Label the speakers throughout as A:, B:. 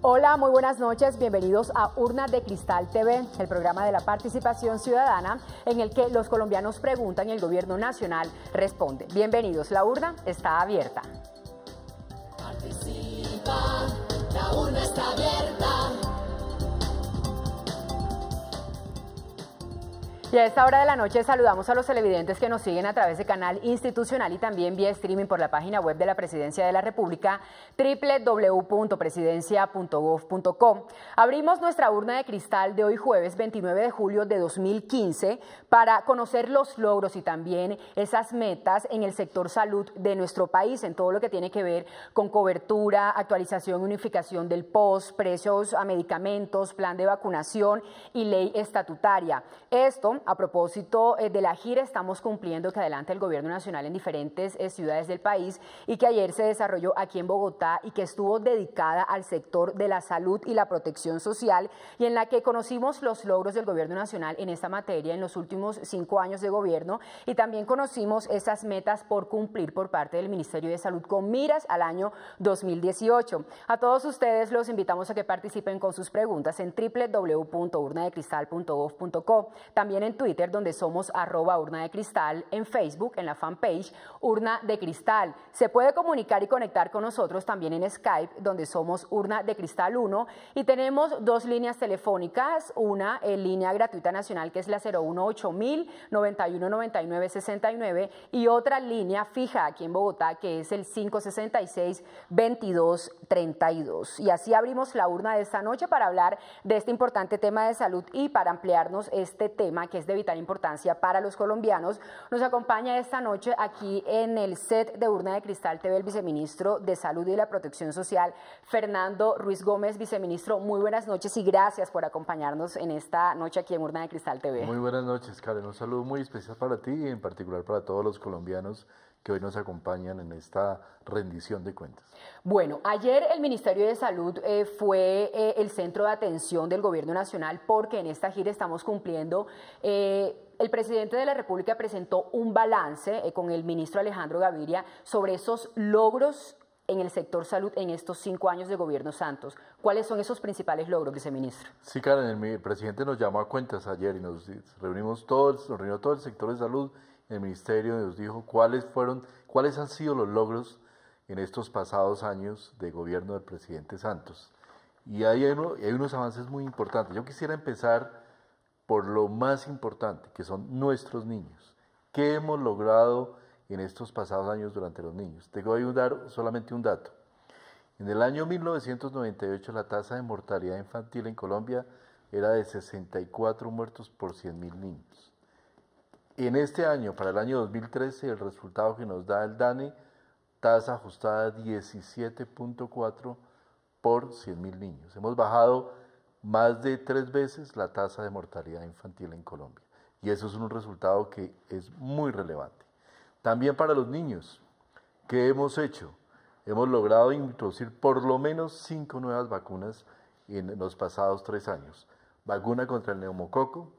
A: Hola, muy buenas noches, bienvenidos a Urna de Cristal TV, el programa de la participación ciudadana en el que los colombianos preguntan y el gobierno nacional responde. Bienvenidos, la urna está abierta.
B: Participa, la urna está abierta.
A: Y a esta hora de la noche saludamos a los televidentes que nos siguen a través de canal institucional y también vía streaming por la página web de la Presidencia de la República, www.presidencia.gov.co. Abrimos nuestra urna de cristal de hoy jueves 29 de julio de 2015 para conocer los logros y también esas metas en el sector salud de nuestro país, en todo lo que tiene que ver con cobertura, actualización y unificación del POS, precios a medicamentos, plan de vacunación y ley estatutaria. Esto a propósito de la gira estamos cumpliendo que adelanta el gobierno nacional en diferentes ciudades del país y que ayer se desarrolló aquí en Bogotá y que estuvo dedicada al sector de la salud y la protección social y en la que conocimos los logros del gobierno nacional en esta materia en los últimos 5 años de gobierno y también conocimos esas metas por cumplir por parte del Ministerio de Salud con miras al año 2018. A todos ustedes los invitamos a que participen con sus preguntas en www.urnadecristal.gov.co, también en Twitter, donde somos @urnadecristal, en Facebook, en la fanpage Urna de Cristal. Se puede comunicar y conectar con nosotros también en Skype, donde somos Urna de Cristal 1, y tenemos 2 líneas telefónicas, una en línea gratuita nacional que es la 018.000 919969 y otra línea fija aquí en Bogotá que es el 566-2232. Y así abrimos la urna de esta noche para hablar de este importante tema de salud y para ampliarnos este tema que es de vital importancia para los colombianos. Nos acompaña esta noche aquí en el set de Urna de Cristal TV el viceministro de Salud y la Protección Social, Fernando Ruiz Gómez. Viceministro, muy buenas noches y gracias por acompañarnos en esta noche aquí en Urna de Cristal TV.
C: Muy buenas noches, Karen. Un saludo muy especial para ti y en particular para todos los colombianos que hoy nos acompañan en esta rendición de cuentas.
A: Bueno, ayer el Ministerio de Salud fue el centro de atención del Gobierno Nacional porque en esta gira estamos cumpliendo. El presidente de la República presentó un balance con el ministro Alejandro Gaviria sobre esos logros en el sector salud en estos 5 años de gobierno Santos. ¿Cuáles son esos principales logros, viceministro?
C: Sí, Karen, el presidente nos llamó a cuentas ayer y nos reunió todo el sector de salud. El ministerio nos dijo cuáles han sido los logros en estos pasados años de gobierno del presidente Santos. Y hay unos avances muy importantes. Yo quisiera empezar por lo más importante, que son nuestros niños. ¿Qué hemos logrado en estos pasados años durante los niños? Te voy a dar solamente un dato. En el año 1998 la tasa de mortalidad infantil en Colombia era de 64 muertos por 100.000 niños. En este año, para el año 2013, el resultado que nos da el DANE, tasa ajustada 17.4 por 100.000 niños. Hemos bajado más de 3 veces la tasa de mortalidad infantil en Colombia. Y eso es un resultado que es muy relevante. También para los niños, ¿qué hemos hecho? Hemos logrado introducir por lo menos 5 nuevas vacunas en los pasados 3 años. Vacuna contra el neumococo,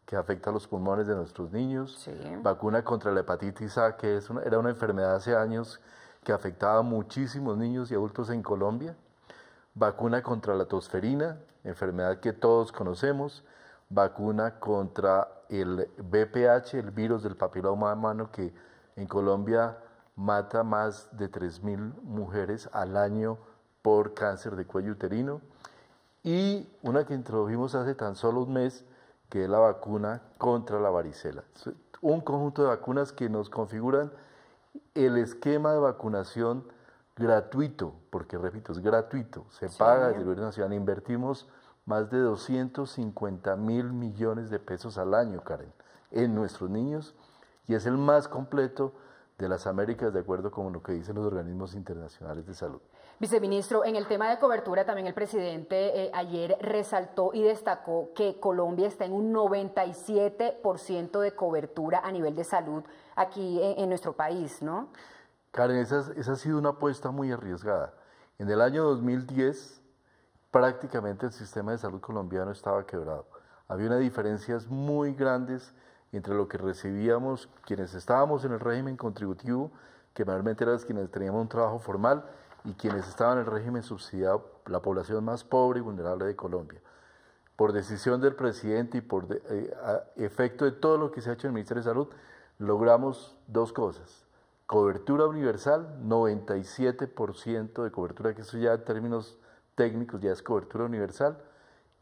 C: que afecta a los pulmones de nuestros niños,
A: sí.
C: Vacuna contra la hepatitis A, que era una enfermedad hace años que afectaba a muchísimos niños y adultos en Colombia, vacuna contra la tosferina, enfermedad que todos conocemos, vacuna contra el VPH, el virus del papiloma humano, que en Colombia mata más de 3.000 mujeres al año por cáncer de cuello uterino, y una que introdujimos hace tan solo un mes, que es la vacuna contra la varicela. Un conjunto de vacunas que nos configuran el esquema de vacunación gratuito, porque repito, es gratuito, se paga desde el Gobierno Nacional. Invertimos más de 250.000 millones de pesos al año, Karen, en nuestros niños, y es el más completo de las Américas, de acuerdo con lo que dicen los organismos internacionales de salud.
A: Viceministro, en el tema de cobertura también el presidente ayer resaltó y destacó que Colombia está en un 97% de cobertura a nivel de salud aquí en nuestro país, ¿no?
C: Karen, esa ha sido una apuesta muy arriesgada. En el año 2010 prácticamente el sistema de salud colombiano estaba quebrado. Había unas diferencias muy grandes entre lo que recibíamos quienes estábamos en el régimen contributivo, que mayormente eran quienes teníamos un trabajo formal, y quienes estaban en el régimen subsidiado, la población más pobre y vulnerable de Colombia. Por decisión del presidente y por efecto de todo lo que se ha hecho en el Ministerio de Salud, logramos dos cosas: cobertura universal, 97% de cobertura, que eso ya en términos técnicos ya es cobertura universal,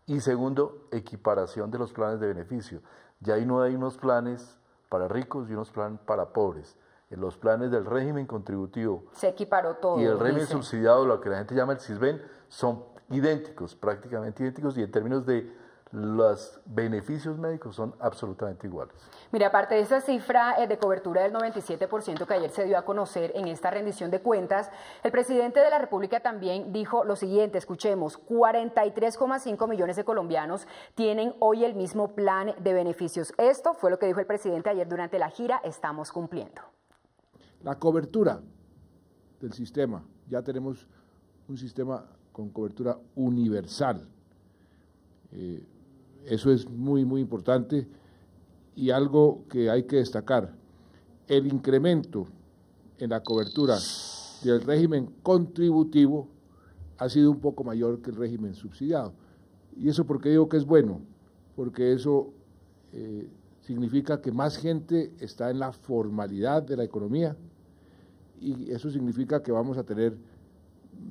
C: y segundo, equiparación de los planes de beneficio. Ya ahí no hay unos planes para ricos y unos planes para pobres. En los planes del régimen contributivo
A: se equiparó todo,
C: y el régimen subsidiado, lo que la gente llama el CISBEN, son idénticos, prácticamente idénticos, y en términos de los beneficios médicos son absolutamente iguales.
A: Mira, aparte de esa cifra de cobertura del 97% que ayer se dio a conocer en esta rendición de cuentas, el presidente de la República también dijo lo siguiente, escuchemos: 43,5 millones de colombianos tienen hoy el mismo plan de beneficios. Esto fue lo que dijo el presidente ayer durante la gira Estamos Cumpliendo.
D: La cobertura del sistema, ya tenemos un sistema con cobertura universal. Eso es muy importante, y algo que hay que destacar: el incremento en la cobertura del régimen contributivo ha sido un poco mayor que el régimen subsidiado. ¿Y eso por qué digo que es bueno? Porque eso significa que más gente está en la formalidad de la economía, y eso significa que vamos a tener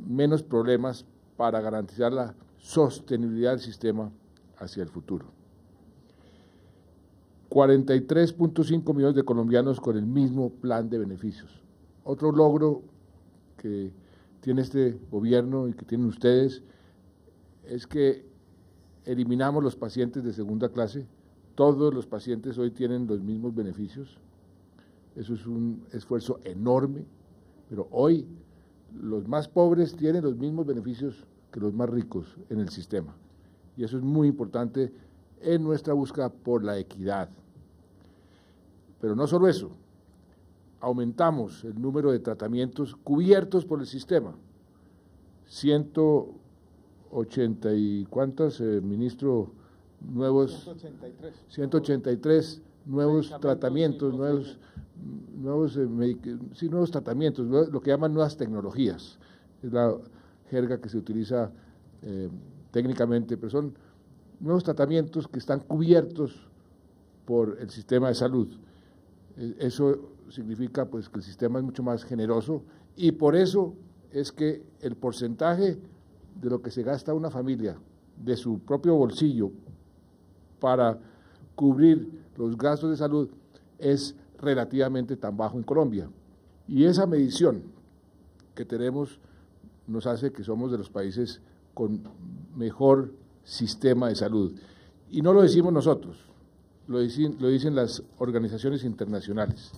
D: menos problemas para garantizar la sostenibilidad del sistema hacia el futuro. 43,5 millones de colombianos con el mismo plan de beneficios. Otro logro que tiene este gobierno y que tienen ustedes es que eliminamos los pacientes de segunda clase. Todos los pacientes hoy tienen los mismos beneficios. Eso es un esfuerzo enorme, pero hoy los más pobres tienen los mismos beneficios que los más ricos en el sistema. Y eso es muy importante en nuestra búsqueda por la equidad. Pero no solo eso, aumentamos el número de tratamientos cubiertos por el sistema. 180 y ¿cuántos, ministro? Nuevos 183 nuevos tratamientos, nuevos tratamientos, lo que llaman nuevas tecnologías. Es la jerga que se utiliza técnicamente, pero son nuevos tratamientos que están cubiertos por el sistema de salud. Eso significa pues que el sistema es mucho más generoso, y por eso es que el porcentaje de lo que se gasta una familia de su propio bolsillo para cubrir los gastos de salud es relativamente tan bajo en Colombia. Y esa medición que tenemos nos hace que somos de los países con mejor sistema de salud. Y no lo decimos nosotros, lo dicen las organizaciones internacionales.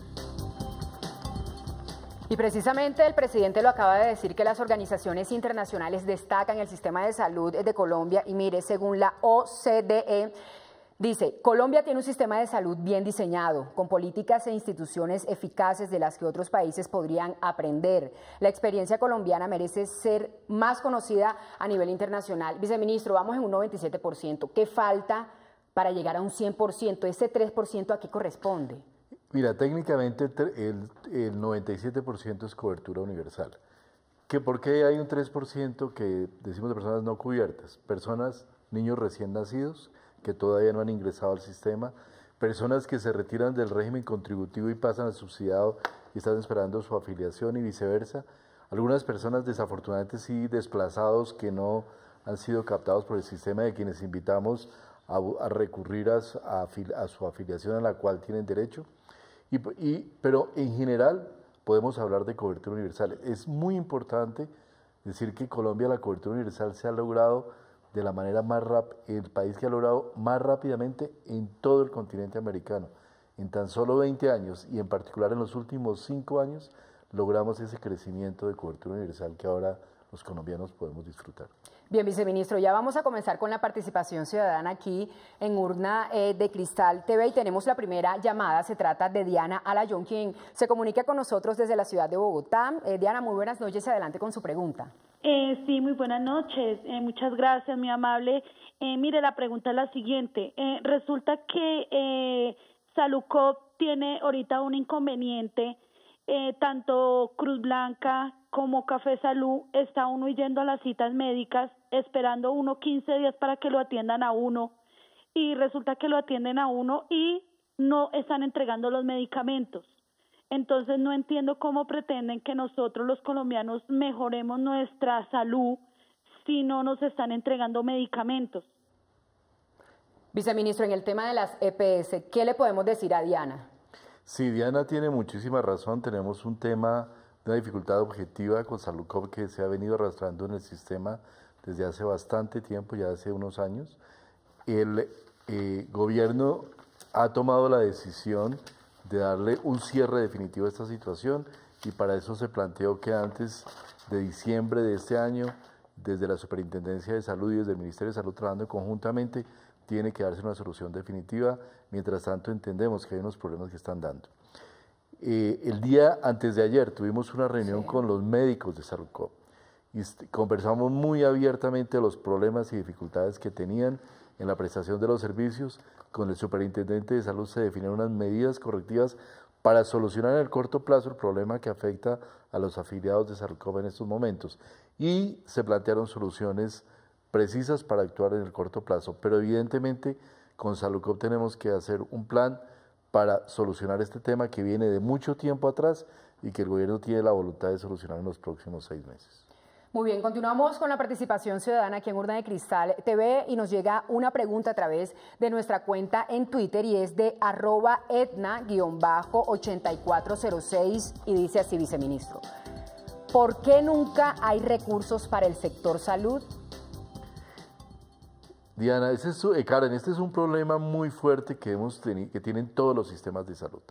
A: Y precisamente el presidente lo acaba de decir, que las organizaciones internacionales destacan el sistema de salud de Colombia. Y mire, según la OCDE, dice: Colombia tiene un sistema de salud bien diseñado, con políticas e instituciones eficaces de las que otros países podrían aprender. La experiencia colombiana merece ser más conocida a nivel internacional. Viceministro, vamos en un 97%. ¿Qué falta para llegar a un 100%? ¿Ese 3% a qué corresponde?
C: Mira, técnicamente el 97% es cobertura universal. ¿Por qué hay un 3% que decimos de personas no cubiertas? Personas, niños recién nacidos, que todavía no han ingresado al sistema, personas que se retiran del régimen contributivo y pasan al subsidiado y están esperando su afiliación, y viceversa. Algunas personas, desafortunadamente sí, desplazados, que no han sido captados por el sistema, de quienes invitamos a recurrir a su afiliación a la cual tienen derecho. Pero en general podemos hablar de cobertura universal. Es muy importante decir que en Colombia la cobertura universal se ha logrado de la manera más rápida, el país que ha logrado más rápidamente en todo el continente americano. En tan solo 20 años, y en particular en los últimos 5 años, logramos ese crecimiento de cobertura universal que ahora los colombianos podemos disfrutar.
A: Bien, viceministro, ya vamos a comenzar con la participación ciudadana aquí en Urna de Cristal TV y tenemos la primera llamada. Se trata de Diana Alayón, quien se comunica con nosotros desde la ciudad de Bogotá. Diana, muy buenas noches y adelante con su pregunta.
E: Sí, muy buenas noches. Muchas gracias, muy amable. Mire, la pregunta es la siguiente. Resulta que Saludcop tiene ahorita un inconveniente. Tanto Cruz Blanca como Café Salud está uno yendo a las citas médicas, esperando 15 días para que lo atiendan a uno, y resulta que lo atienden a uno y no están entregando los medicamentos. Entonces no entiendo cómo pretenden que nosotros los colombianos mejoremos nuestra salud si no nos están entregando medicamentos.
A: Viceministro, en el tema de las EPS, ¿qué le podemos decir a Diana?
C: Sí, Diana tiene muchísima razón. Tenemos un tema de una dificultad objetiva con Saludcop que se ha venido arrastrando en el sistema desde hace bastante tiempo, ya hace unos años. El gobierno ha tomado la decisión de darle un cierre definitivo a esta situación y para eso se planteó que antes de diciembre de este año, desde la Superintendencia de Salud y desde el Ministerio de Salud trabajando conjuntamente, tiene que darse una solución definitiva. Mientras tanto, entendemos que hay unos problemas que están dando. El día antes de ayer tuvimos una reunión con los médicos de Saludcop y conversamos muy abiertamente los problemas y dificultades que tenían en la prestación de los servicios. Con el Superintendente de Salud se definieron unas medidas correctivas para solucionar en el corto plazo el problema que afecta a los afiliados de Saludcop en estos momentos y se plantearon soluciones precisas para actuar en el corto plazo, pero evidentemente con Saludcop tenemos que hacer un plan para solucionar este tema que viene de mucho tiempo atrás y que el gobierno tiene la voluntad de solucionar en los próximos 6 meses.
A: Muy bien, continuamos con la participación ciudadana aquí en Urna de Cristal TV y nos llega una pregunta a través de nuestra cuenta en Twitter y es de @etna_8406 y dice así, viceministro: ¿por qué nunca hay recursos para el sector salud?
C: Diana, Karen, este es un problema muy fuerte que tienen todos los sistemas de salud.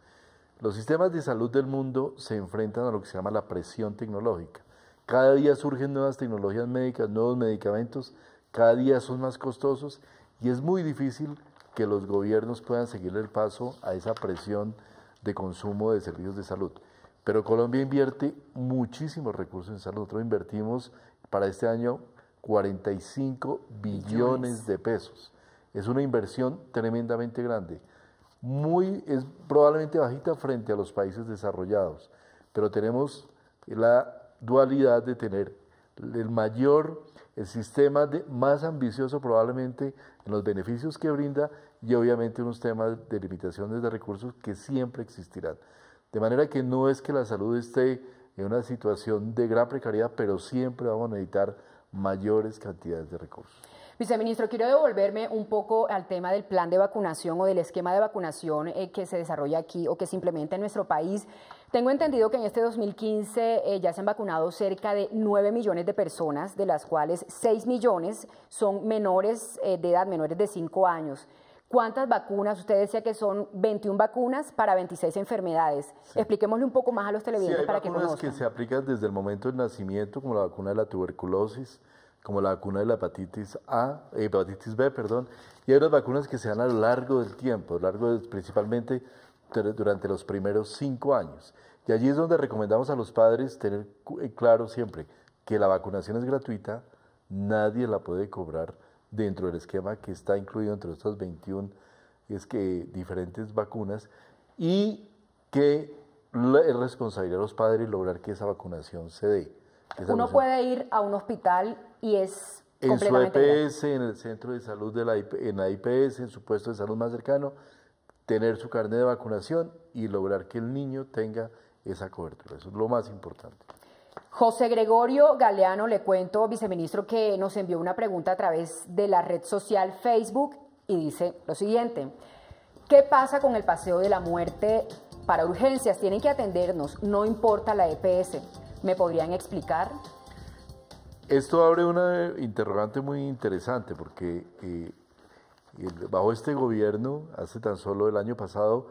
C: Los sistemas de salud del mundo se enfrentan a lo que se llama la presión tecnológica. Cada día surgen nuevas tecnologías médicas, nuevos medicamentos, cada día son más costosos y es muy difícil que los gobiernos puedan seguirle el paso a esa presión de consumo de servicios de salud. Pero Colombia invierte muchísimos recursos en salud. Nosotros invertimos para este año 45 billones de pesos. Es una inversión tremendamente grande. Es probablemente bajita frente a los países desarrollados, pero tenemos la dualidad de tener el sistema más ambicioso probablemente en los beneficios que brinda y obviamente unos temas de limitaciones de recursos que siempre existirán. De manera que no es que la salud esté en una situación de gran precariedad, pero siempre vamos a necesitar mayores cantidades de recursos.
A: Viceministro, quiero devolverme un poco al tema del plan de vacunación o del esquema de vacunación que se desarrolla aquí o que se implementa en nuestro país. Tengo entendido que en este 2015 ya se han vacunado cerca de 9 millones de personas, de las cuales 6 millones son menores de edad, menores de 5 años. ¿Cuántas vacunas? Usted decía que son 21 vacunas para 26 enfermedades. Sí. Expliquémosle un poco más a los televidentes para que conozcan.
C: Hay vacunas que se aplican desde el momento del nacimiento, como la vacuna de la tuberculosis, como la vacuna de la hepatitis B, perdón, y hay unas vacunas que se dan a lo largo del tiempo, principalmente durante los primeros 5 años. Y allí es donde recomendamos a los padres tener claro siempre que la vacunación es gratuita, nadie la puede cobrar dentro del esquema que está incluido entre estas 21 diferentes vacunas y que es responsabilidad de los padres lograr que esa vacunación se dé.
A: Uno puede ir a un hospital y es
C: en su EPS, en el centro de salud en la IPS, en su puesto de salud más cercano, tener su carnet de vacunación y lograr que el niño tenga esa cobertura. Eso es lo más importante.
A: José Gregorio Galeano, le cuento, viceministro, que nos envió una pregunta a través de la red social Facebook y dice lo siguiente: ¿qué pasa con el paseo de la muerte para urgencias? Tienen que atendernos, no importa la EPS. ¿Me podrían explicar?
C: Esto abre una interrogante muy interesante porque bajo este gobierno, hace tan solo el año pasado,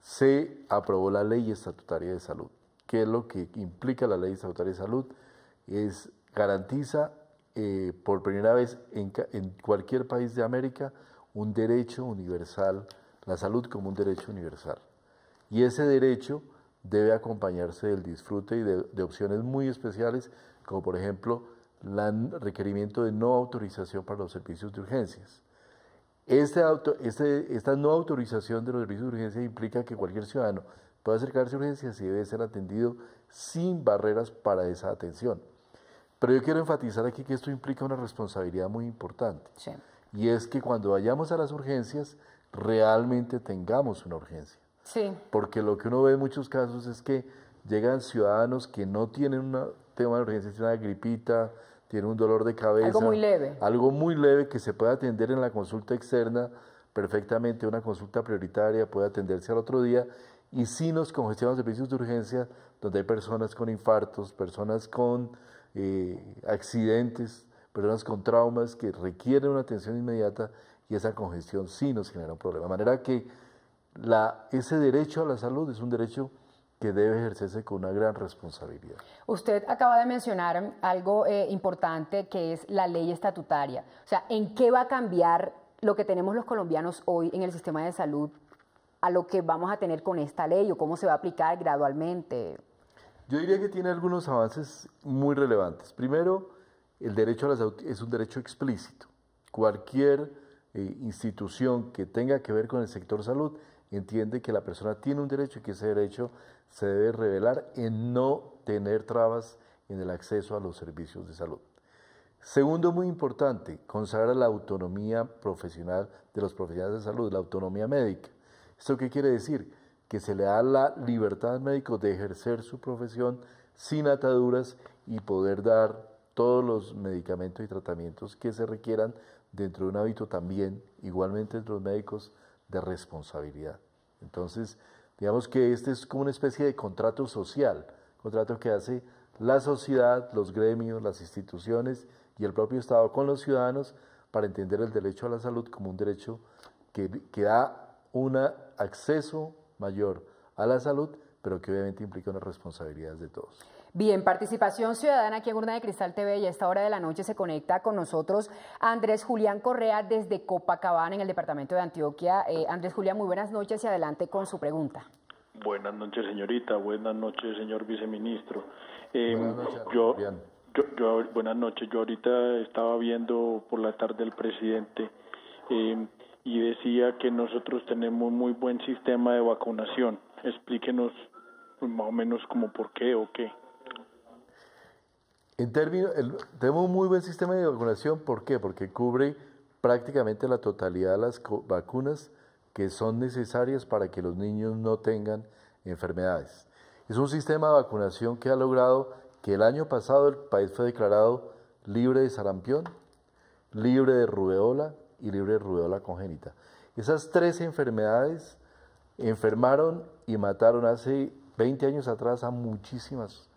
C: se aprobó la Ley Estatutaria de Salud. ¿Qué es lo que implica la Ley Estatutaria de Salud? Es garantiza por primera vez en cualquier país de América un derecho universal, la salud como un derecho universal. Y ese derecho debe acompañarse del disfrute y de opciones muy especiales, como por ejemplo el requerimiento de no autorización para los servicios de urgencias. Esta no autorización de los servicios de urgencia implica que cualquier ciudadano pueda acercarse a urgencias y debe ser atendido sin barreras para esa atención. Pero yo quiero enfatizar aquí que esto implica una responsabilidad muy importante.
A: Sí.
C: Y es que cuando vayamos a las urgencias, realmente tengamos una urgencia.
A: Sí.
C: Porque lo que uno ve en muchos casos es que llegan ciudadanos que no tienen un tema de urgencia, tienen una gripita, tienen un dolor de cabeza.
A: Algo muy leve.
C: Algo muy leve que se puede atender en la consulta externa perfectamente, una consulta prioritaria, puede atenderse al otro día. Y sí nos congestionan los servicios de urgencia, donde hay personas con infartos, personas con accidentes, personas con traumas que requieren una atención inmediata, y esa congestión sí nos genera un problema. De manera que ese derecho a la salud es un derecho que debe ejercerse con una gran responsabilidad.
A: Usted acaba de mencionar algo importante, que es la ley estatutaria. O sea, ¿en qué va a cambiar lo que tenemos los colombianos hoy en el sistema de salud a lo que vamos a tener con esta ley, o cómo se va a aplicar gradualmente?
C: Yo diría que tiene algunos avances muy relevantes. Primero, el derecho a la salud es un derecho explícito. Cualquier institución que tenga que ver con el sector salud entiende que la persona tiene un derecho y que ese derecho se debe revelar en no tener trabas en el acceso a los servicios de salud. Segundo, muy importante, consagra la autonomía profesional de los profesionales de salud, la autonomía médica. ¿Esto qué quiere decir? Que se le da la libertad al médico de ejercer su profesión sin ataduras y poder dar todos los medicamentos y tratamientos que se requieran dentro de un hábito también, igualmente entre los médicos, de responsabilidad. Entonces, digamos que este es como una especie de contrato social, contrato que hace la sociedad, los gremios, las instituciones y el propio Estado con los ciudadanos para entender el derecho a la salud como un derecho que da un acceso mayor a la salud, pero que obviamente implica unas responsabilidades de todos.
A: Bien, participación ciudadana aquí en Urna de Cristal TV, y a esta hora de la noche se conecta con nosotros Andrés Julián Correa desde Copacabana, en el departamento de Antioquia. Andrés Julián, muy buenas noches y adelante con su pregunta.
F: Buenas noches, señorita. Buenas noches, señor viceministro.
C: Buenas noches, Julián.
F: Buenas noches. Yo ahorita estaba viendo por la tarde al presidente y decía que nosotros tenemos muy buen sistema de vacunación. Explíquenos más o menos como por qué o qué.
C: Tenemos un muy buen sistema de vacunación. ¿Por qué? Porque cubre prácticamente la totalidad de las vacunas que son necesarias para que los niños no tengan enfermedades. Es un sistema de vacunación que ha logrado que el año pasado el país fue declarado libre de sarampión, libre de rubeola y libre de rubeola congénita. Esas 3 enfermedades enfermaron y mataron hace 20 años atrás a muchísimos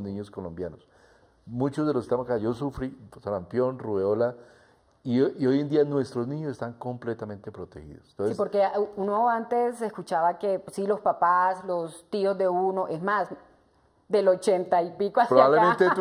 C: niños colombianos. Muchos de los que estamos acá, yo sufrí sarampión, rubeola, y hoy en día nuestros niños están completamente protegidos. Entonces,
A: sí, porque uno antes escuchaba que sí, los papás, los tíos de uno, es más, del 80 y pico hacia
C: probablemente
A: acá.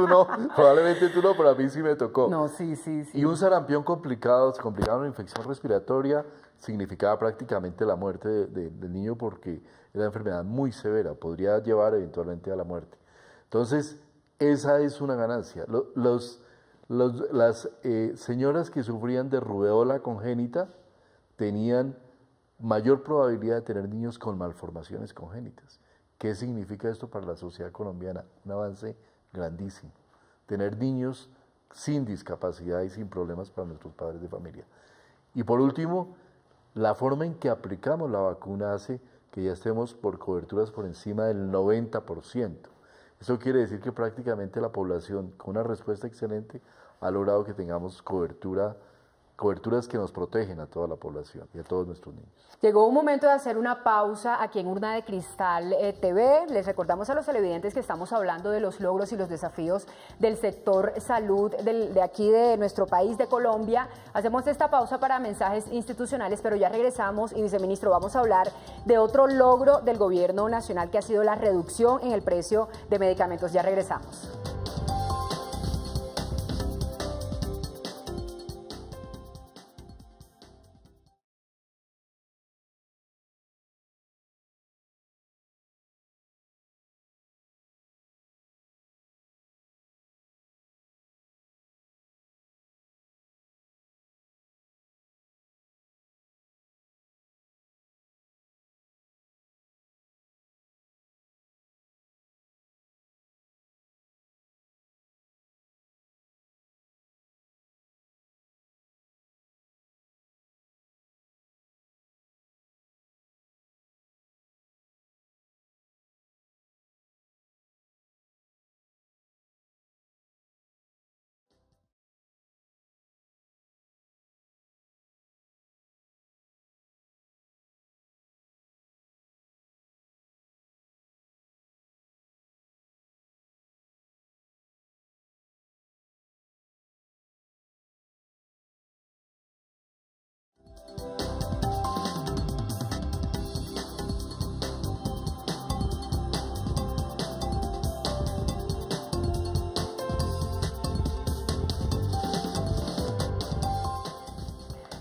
C: Probablemente tú no, pero a mí sí me tocó.
A: No, sí.
C: Y un sarampión complicado, se complicaba una infección respiratoria, significaba prácticamente la muerte del niño, porque era una enfermedad muy severa, podría llevar eventualmente a la muerte. Entonces, esa es una ganancia. Las señoras que sufrían de rubeola congénita tenían mayor probabilidad de tener niños con malformaciones congénitas. ¿Qué significa esto para la sociedad colombiana? Un avance grandísimo. Tener niños sin discapacidad y sin problemas para nuestros padres de familia. Y por último, la forma en que aplicamos la vacuna hace que ya estemos por coberturas por encima del 90%. Eso quiere decir que prácticamente la población, con una respuesta excelente, ha logrado que tengamos coberturas que nos protegen a toda la población y a todos nuestros niños.
A: Llegó un momento de hacer una pausa aquí en Urna de Cristal TV. Les recordamos a los televidentes que estamos hablando de los logros y los desafíos del sector salud de aquí de nuestro país, de Colombia. Hacemos esta pausa para mensajes institucionales, pero ya regresamos y, viceministro, vamos a hablar de otro logro del gobierno nacional, que ha sido la reducción en el precio de medicamentos. Ya regresamos.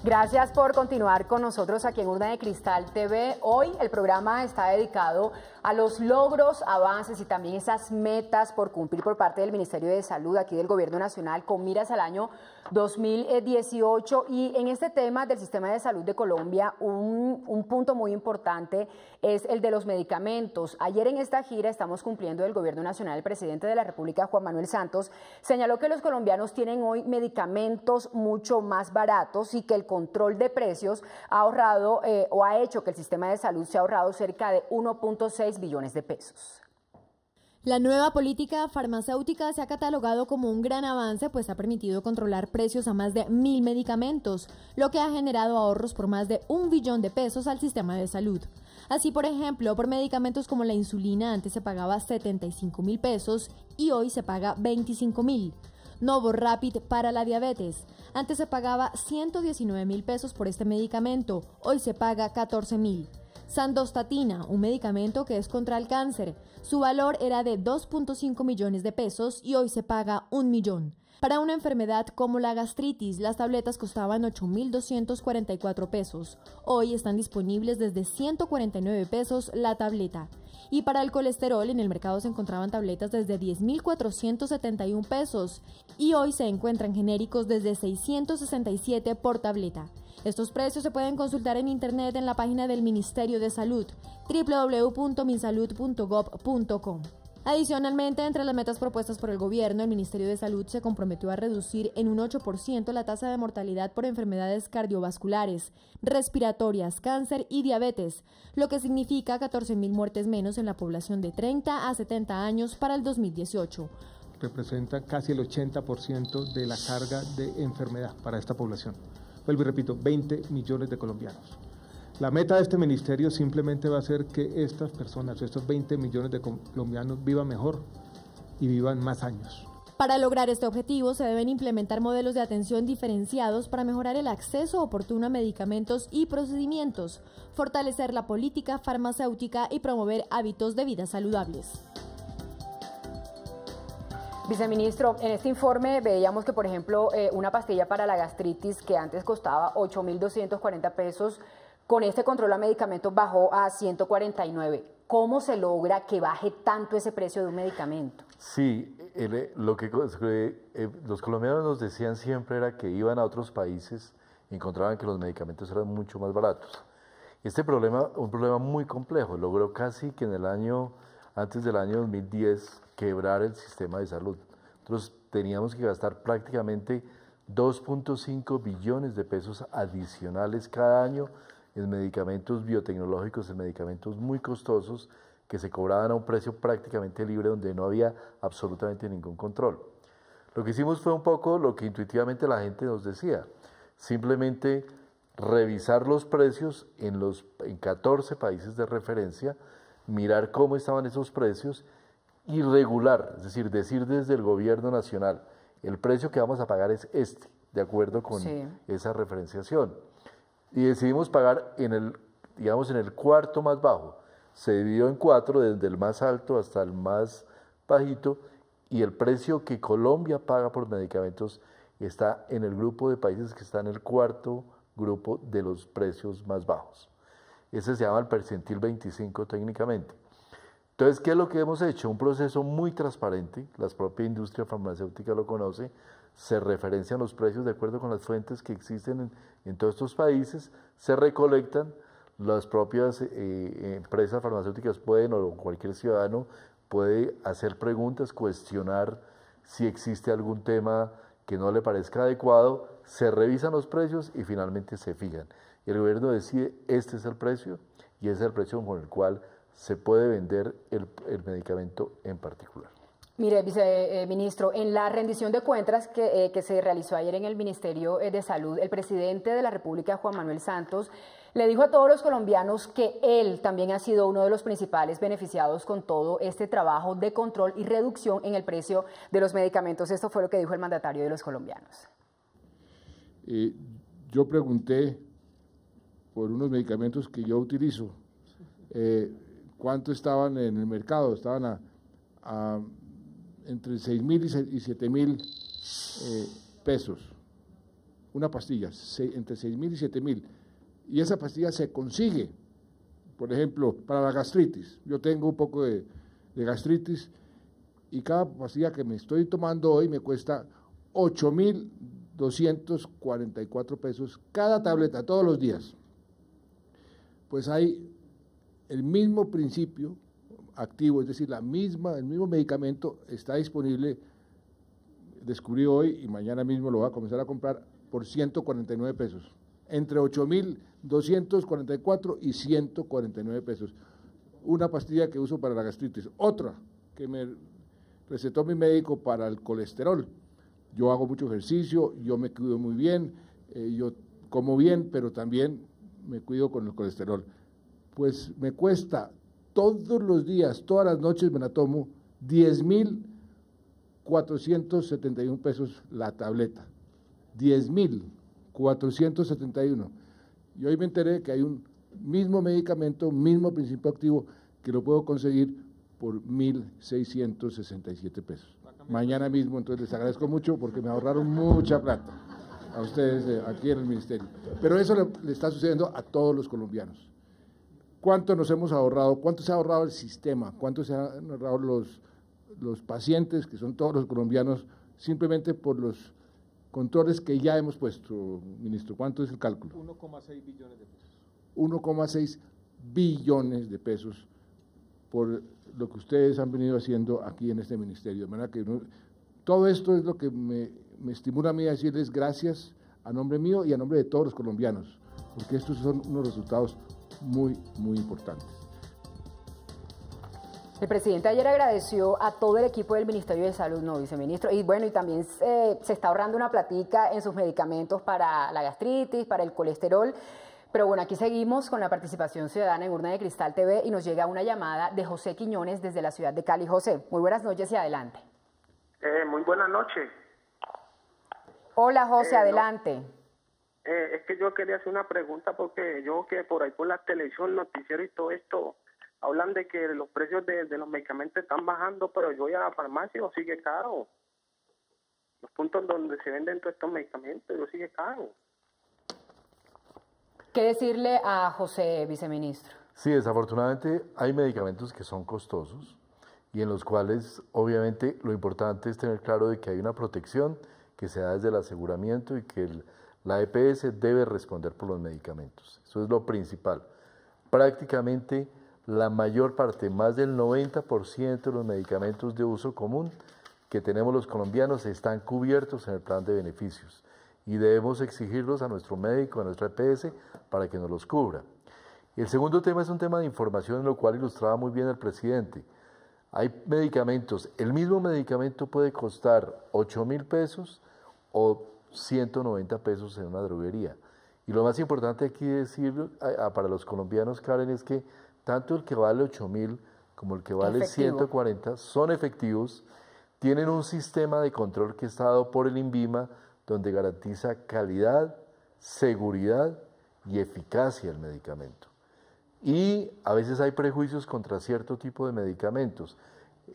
A: Gracias por continuar con nosotros aquí en Urna de Cristal TV. Hoy el programa está dedicado a los logros, avances y también esas metas por cumplir por parte del Ministerio de Salud aquí del Gobierno Nacional con miras al año 2018. Y en este tema del sistema de salud de Colombia, un punto muy importante es el de los medicamentos. Ayer en esta gira estamos cumpliendo del Gobierno Nacional, el presidente de la República, Juan Manuel Santos, señaló que los colombianos tienen hoy medicamentos mucho más baratos y que el control de precios ha ahorrado o ha hecho que el sistema de salud se ha ahorrado cerca de 1.6 billones de pesos.
G: La nueva política farmacéutica se ha catalogado como un gran avance, pues ha permitido controlar precios a más de 1.000 medicamentos, lo que ha generado ahorros por más de 1 billón de pesos al sistema de salud. Así, por ejemplo, por medicamentos como la insulina antes se pagaba 75.000 pesos y hoy se paga 25.000. Novo Rapid para la diabetes. Antes se pagaba 119.000 pesos por este medicamento, hoy se paga 14.000. Sandostatina, un medicamento que es contra el cáncer. Su valor era de 2.5 millones de pesos y hoy se paga 1 millón. Para una enfermedad como la gastritis, las tabletas costaban 8.244 pesos. Hoy están disponibles desde 149 pesos la tableta. Y para el colesterol, en el mercado se encontraban tabletas desde 10.471 pesos y hoy se encuentran genéricos desde 667 por tableta. Estos precios se pueden consultar en internet en la página del Ministerio de Salud, www.minsalud.gov.co. Adicionalmente, entre las metas propuestas por el gobierno, el Ministerio de Salud se comprometió a reducir en un 8% la tasa de mortalidad por enfermedades cardiovasculares, respiratorias, cáncer y diabetes, lo que significa 14.000 muertes menos en la población de 30 a 70 años para el 2018.
H: Representa casi el 80% de la carga de enfermedad para esta población. Vuelvo y repito, 20 millones de colombianos. La meta de este ministerio simplemente va a ser que estas personas, estos 20 millones de colombianos vivan mejor y vivan más años.
G: Para lograr este objetivo se deben implementar modelos de atención diferenciados para mejorar el acceso oportuno a medicamentos y procedimientos, fortalecer la política farmacéutica y promover hábitos de vida saludables.
A: Viceministro, en este informe veíamos que, por ejemplo, una pastilla para la gastritis que antes costaba 8.240 pesos, con este control a medicamentos bajó a 149. ¿Cómo se logra que baje tanto ese precio de un medicamento?
C: Sí, lo que los colombianos nos decían siempre era que iban a otros países y encontraban que los medicamentos eran mucho más baratos. Este problema, un problema muy complejo, logró casi que antes del año 2010, quebrar el sistema de salud. Nosotros teníamos que gastar prácticamente 2.5 billones de pesos adicionales cada año en medicamentos biotecnológicos, en medicamentos muy costosos que se cobraban a un precio prácticamente libre donde no había absolutamente ningún control. Lo que hicimos fue un poco lo que intuitivamente la gente nos decía, simplemente revisar los precios en 14 países de referencia, mirar cómo estaban esos precios y regular, es decir desde el gobierno nacional, el precio que vamos a pagar es este, de acuerdo con esa referenciación. Y decidimos pagar en el cuarto más bajo. Se dividió en 4, desde el más alto hasta el más bajito, y el precio que Colombia paga por medicamentos está en el grupo de países que está en el cuarto grupo de los precios más bajos. Ese se llama el percentil 25 técnicamente. Entonces, ¿qué es lo que hemos hecho? Un proceso muy transparente, la propia industria farmacéutica lo conoce, se referencian los precios de acuerdo con las fuentes que existen en todos estos países, se recolectan, las propias empresas farmacéuticas pueden, o cualquier ciudadano puede hacer preguntas, cuestionar si existe algún tema que no le parezca adecuado, se revisan los precios y finalmente se fijan. Y el gobierno decide, este es el precio y ese es el precio con el cual se puede vender el medicamento en particular.
A: Mire, viceministro, en la rendición de cuentas que se realizó ayer en el Ministerio de Salud, el presidente de la República, Juan Manuel Santos, le dijo a todos los colombianos que él también ha sido uno de los principales beneficiados con todo este trabajo de control y reducción en el precio de los medicamentos. Esto fue lo que dijo el mandatario de los colombianos.
D: Yo pregunté por unos medicamentos que yo utilizo, ¿cuánto estaban en el mercado? Estaban entre 6.000 y 7.000 pesos. una pastilla, entre 6.000 y 7.000, y esa pastilla se consigue, por ejemplo, para la gastritis. Yo tengo un poco de gastritis y cada pastilla que me estoy tomando hoy me cuesta 8.244 pesos cada tableta, todos los días. Pues hay el mismo principio activo, es decir, el mismo medicamento está disponible, descubrí hoy y mañana mismo lo voy a comenzar a comprar por 149 pesos, entre 8.244 y 149 pesos. Una pastilla que uso para la gastritis, otra que me recetó mi médico para el colesterol. Yo hago mucho ejercicio, yo me cuido muy bien, yo como bien, pero también me cuido con el colesterol. Pues me cuesta todos los días, todas las noches me la tomo, 10.471 pesos la tableta. 10.471. Y hoy me enteré que hay un mismo medicamento, mismo principio activo, que lo puedo conseguir por 1.667 pesos. Mañana mismo, entonces les agradezco mucho porque me ahorraron mucha plata a ustedes aquí en el ministerio. Pero eso le está sucediendo a todos los colombianos. ¿Cuánto nos hemos ahorrado? ¿Cuánto se ha ahorrado el sistema? ¿Cuánto se han ahorrado los pacientes, que son todos los colombianos, simplemente por los controles que ya hemos puesto, ministro? ¿Cuánto es el cálculo?
H: 1,6 billones de pesos.
D: 1,6 billones de pesos por lo que ustedes han venido haciendo aquí en este ministerio. De manera que todo esto es lo que me estimula a mí a decirles gracias a nombre mío y a nombre de todos los colombianos, porque estos son unos resultados muy, muy importantes.
A: El presidente ayer agradeció a todo el equipo del Ministerio de Salud, ¿no, viceministro? Y bueno, y también se está ahorrando una platica en sus medicamentos para la gastritis, para el colesterol. Pero bueno, aquí seguimos con la participación ciudadana en Urna de Cristal TV y nos llega una llamada de José Quiñones desde la ciudad de Cali. José, muy buenas noches y adelante.
I: Muy buenas noches.
A: Hola José, adelante.
I: Es que yo quería hacer una pregunta porque yo que por ahí por la televisión, noticiero y todo esto, hablan de que los precios de los medicamentos están bajando, pero yo voy a la farmacia y sigue caro. Los puntos donde se venden todos estos medicamentos, yo sigue caro.
A: ¿Qué decirle a José, viceministro?
C: Sí, desafortunadamente hay medicamentos que son costosos y en los cuales obviamente lo importante es tener claro de que hay una protección que se da desde el aseguramiento y que la EPS debe responder por los medicamentos. Eso es lo principal. Prácticamente la mayor parte, más del 90% de los medicamentos de uso común que tenemos los colombianos están cubiertos en el plan de beneficios y debemos exigirlos a nuestro médico, a nuestra EPS, para que nos los cubra. El segundo tema es un tema de información, en lo cual ilustraba muy bien el presidente. Hay medicamentos, el mismo medicamento puede costar 8.000 pesos o 190 pesos en una droguería. Y lo más importante aquí decir para los colombianos, Karen, es que tanto el que vale 8.000 como el que vale 140 son efectivos, tienen un sistema de control que está dado por el INVIMA, donde garantiza calidad, seguridad y eficacia del medicamento. Y a veces hay prejuicios contra cierto tipo de medicamentos.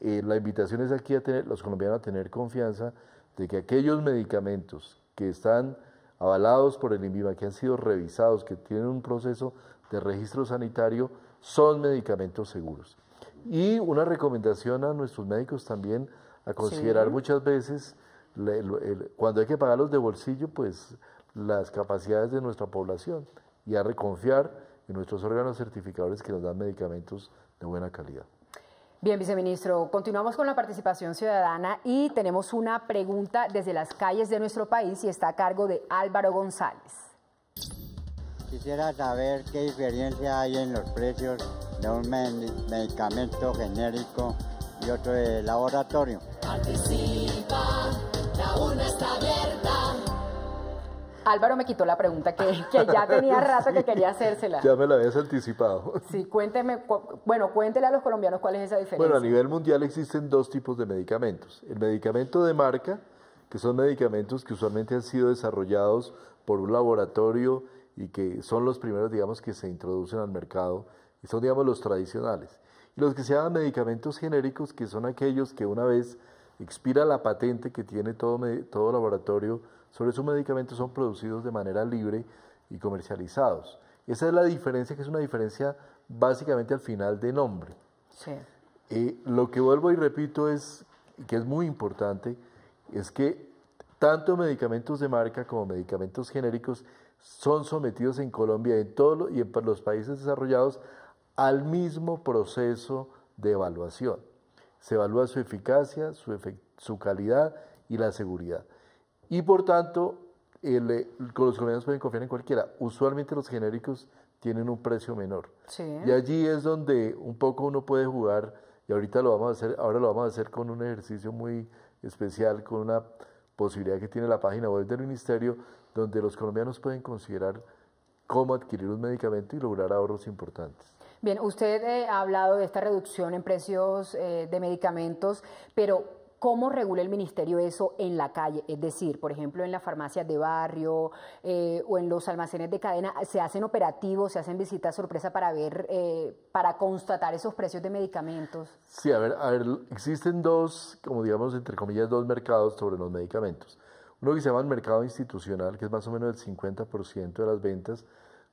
C: La invitación es aquí a los colombianos a tener confianza de que aquellos medicamentos que están avalados por el INVIMA, que han sido revisados, que tienen un proceso de registro sanitario, son medicamentos seguros. Y una recomendación a nuestros médicos también a considerar muchas veces, cuando hay que pagarlos de bolsillo, pues las capacidades de nuestra población y a reconfiar en nuestros órganos certificadores que nos dan medicamentos de buena calidad.
A: Bien, viceministro, continuamos con la participación ciudadana y tenemos una pregunta desde las calles de nuestro país y está a cargo de Álvaro González.
J: Quisiera saber qué diferencia hay en los precios de un medicamento genérico y otro de laboratorio.
B: Participa, la urna está abierta.
A: Álvaro me quitó la pregunta que ya tenía rato que quería hacérsela.
C: Ya me la habías anticipado.
A: Sí, cuéntele a los colombianos cuál es esa diferencia.
C: Bueno, a nivel mundial existen dos tipos de medicamentos. El medicamento de marca, que son medicamentos que usualmente han sido desarrollados por un laboratorio y que son los primeros, digamos, que se introducen al mercado y son, digamos, los tradicionales. Y los que se llaman medicamentos genéricos, que son aquellos que una vez expira la patente que tiene todo laboratorio sobre esos medicamentos son producidos de manera libre y comercializados. Esa es la diferencia, que es una diferencia básicamente al final de nombre.
A: Sí.
C: Lo que vuelvo y repito es, que es muy importante, es que tanto medicamentos de marca como medicamentos genéricos son sometidos en Colombia y en los países desarrollados al mismo proceso de evaluación. Se evalúa su eficacia, su calidad y la seguridad. Y por tanto, los colombianos pueden confiar en cualquiera. Usualmente los genéricos tienen un precio menor.
A: Sí.
C: Y allí es donde un poco uno puede jugar, y ahora lo vamos a hacer con un ejercicio muy especial, con una posibilidad que tiene la página web del Ministerio, donde los colombianos pueden considerar cómo adquirir un medicamento y lograr ahorros importantes.
A: Bien, usted ha hablado de esta reducción en precios de medicamentos, pero ¿cómo regula el Ministerio eso en la calle? Es decir, por ejemplo, en las farmacias de barrio o en los almacenes de cadena, ¿se hacen operativos, se hacen visitas sorpresa para ver, para constatar esos precios de medicamentos?
C: Sí, a ver, existen dos, como digamos, entre comillas, dos mercados sobre los medicamentos. Uno que se llama el mercado institucional, que es más o menos el 50% de las ventas,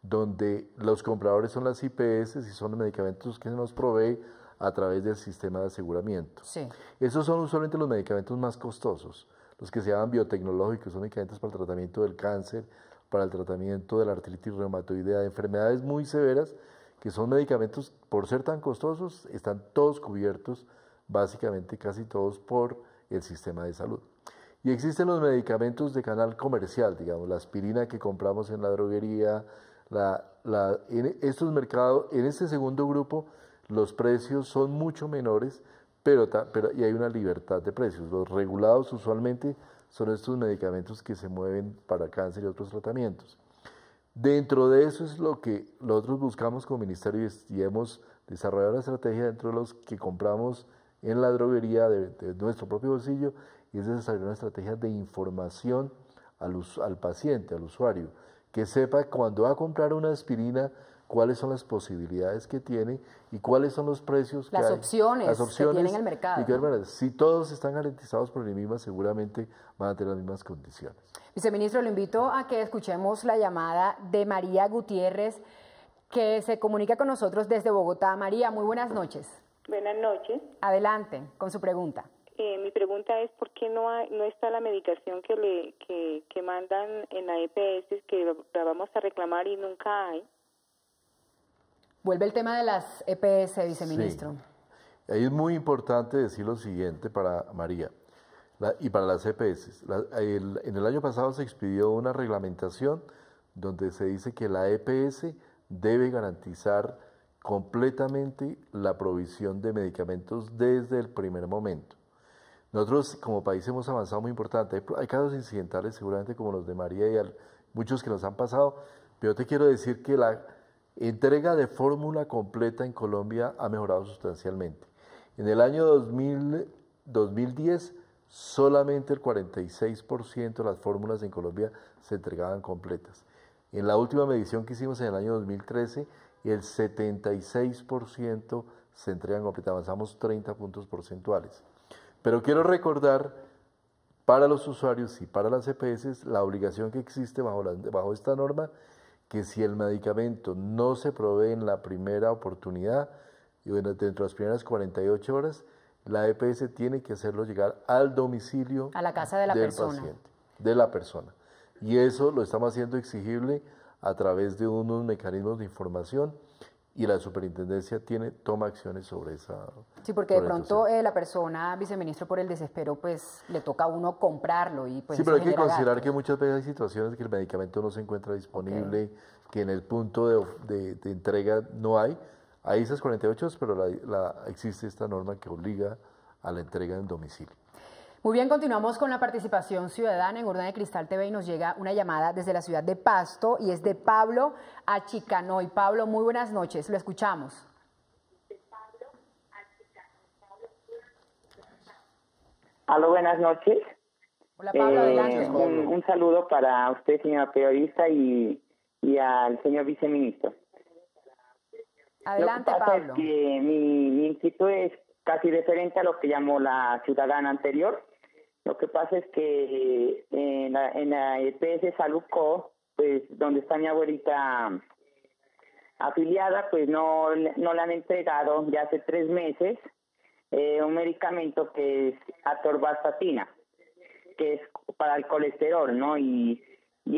C: donde los compradores son las IPS y son los medicamentos que se nos provee a través del sistema de aseguramiento.
A: Sí.
C: Esos son usualmente los medicamentos más costosos, los que se llaman biotecnológicos, son medicamentos para el tratamiento del cáncer, para el tratamiento de la artritis reumatoidea, de enfermedades muy severas, que son medicamentos, por ser tan costosos, están todos cubiertos, básicamente casi todos, por el sistema de salud. Y existen los medicamentos de canal comercial, digamos, la aspirina que compramos en la droguería, en estos mercados, en este segundo grupo, los precios son mucho menores, y hay una libertad de precios. Los regulados usualmente son estos medicamentos que se mueven para cáncer y otros tratamientos. Dentro de eso es lo que nosotros buscamos como ministerio y hemos desarrollado una estrategia dentro de los que compramos en la droguería de nuestro propio bolsillo, y es desarrollar una estrategia de información al paciente, al usuario, que sepa cuando va a comprar una aspirina cuáles son las posibilidades que tiene y cuáles son los precios que hay.
A: Las opciones que tiene en el mercado.
C: ¿No? Si todos están garantizados por el mismo, seguramente van a tener las mismas condiciones.
A: Viceministro, lo invito a que escuchemos la llamada de María Gutiérrez, que se comunica con nosotros desde Bogotá. María, muy buenas noches.
K: Buenas noches.
A: Adelante con su pregunta.
K: Mi pregunta es ¿por qué no está la medicación que mandan en la EPS, que la vamos a reclamar y nunca hay?
A: Vuelve el tema de las EPS, viceministro.
C: Sí. Ahí es muy importante decir lo siguiente para María y para las EPS. En el año pasado se expidió una reglamentación donde se dice que la EPS debe garantizar completamente la provisión de medicamentos desde el primer momento. Nosotros como país hemos avanzado muy importante. Hay casos incidentales seguramente como los de María y muchos que nos han pasado, pero yo te quiero decir que la entrega de fórmula completa en Colombia ha mejorado sustancialmente. En el año 2010 solamente el 46% de las fórmulas en Colombia se entregaban completas. En la última medición que hicimos en el año 2013, el 76% se entregan completas, avanzamos 30 puntos porcentuales. Pero quiero recordar para los usuarios y para las EPS la obligación que existe bajo esta norma, que si el medicamento no se provee en la primera oportunidad, y bueno, dentro de las primeras 48 horas, la EPS tiene que hacerlo llegar al domicilio
A: a la casa de la
C: paciente, de la persona. Y eso lo estamos haciendo exigible a través de unos mecanismos de información, y la superintendencia toma acciones sobre esa.
A: Sí, porque de pronto la persona, viceministro, por el desespero, pues le toca a uno comprarlo. Y pues
C: sí, pero hay que considerar
A: gastos.
C: que muchas veces hay situaciones que el medicamento no se encuentra disponible, que en el punto de entrega no hay. Hay esas 48 horas, pero existe esta norma que obliga a la entrega en domicilio.
A: Muy bien, continuamos con la participación ciudadana en Urna de Cristal TV y nos llega una llamada desde la ciudad de Pasto y es de Pablo Achicanoy. Pablo, muy buenas noches, lo escuchamos.
L: Aló, buenas noches.
A: Hola Pablo, adelante.
L: Un saludo para usted, señora periodista, y al señor viceministro.
A: Adelante,
L: Lo que pasa
A: Pablo.
L: Es que mi inquietud es casi referente a lo que llamó la ciudadana anterior. Lo que pasa es que en la EPS Salud Co, pues donde está mi abuelita afiliada, pues no le han entregado ya hace 3 meses un medicamento que es atorvastatina, que es para el colesterol, ¿no? Y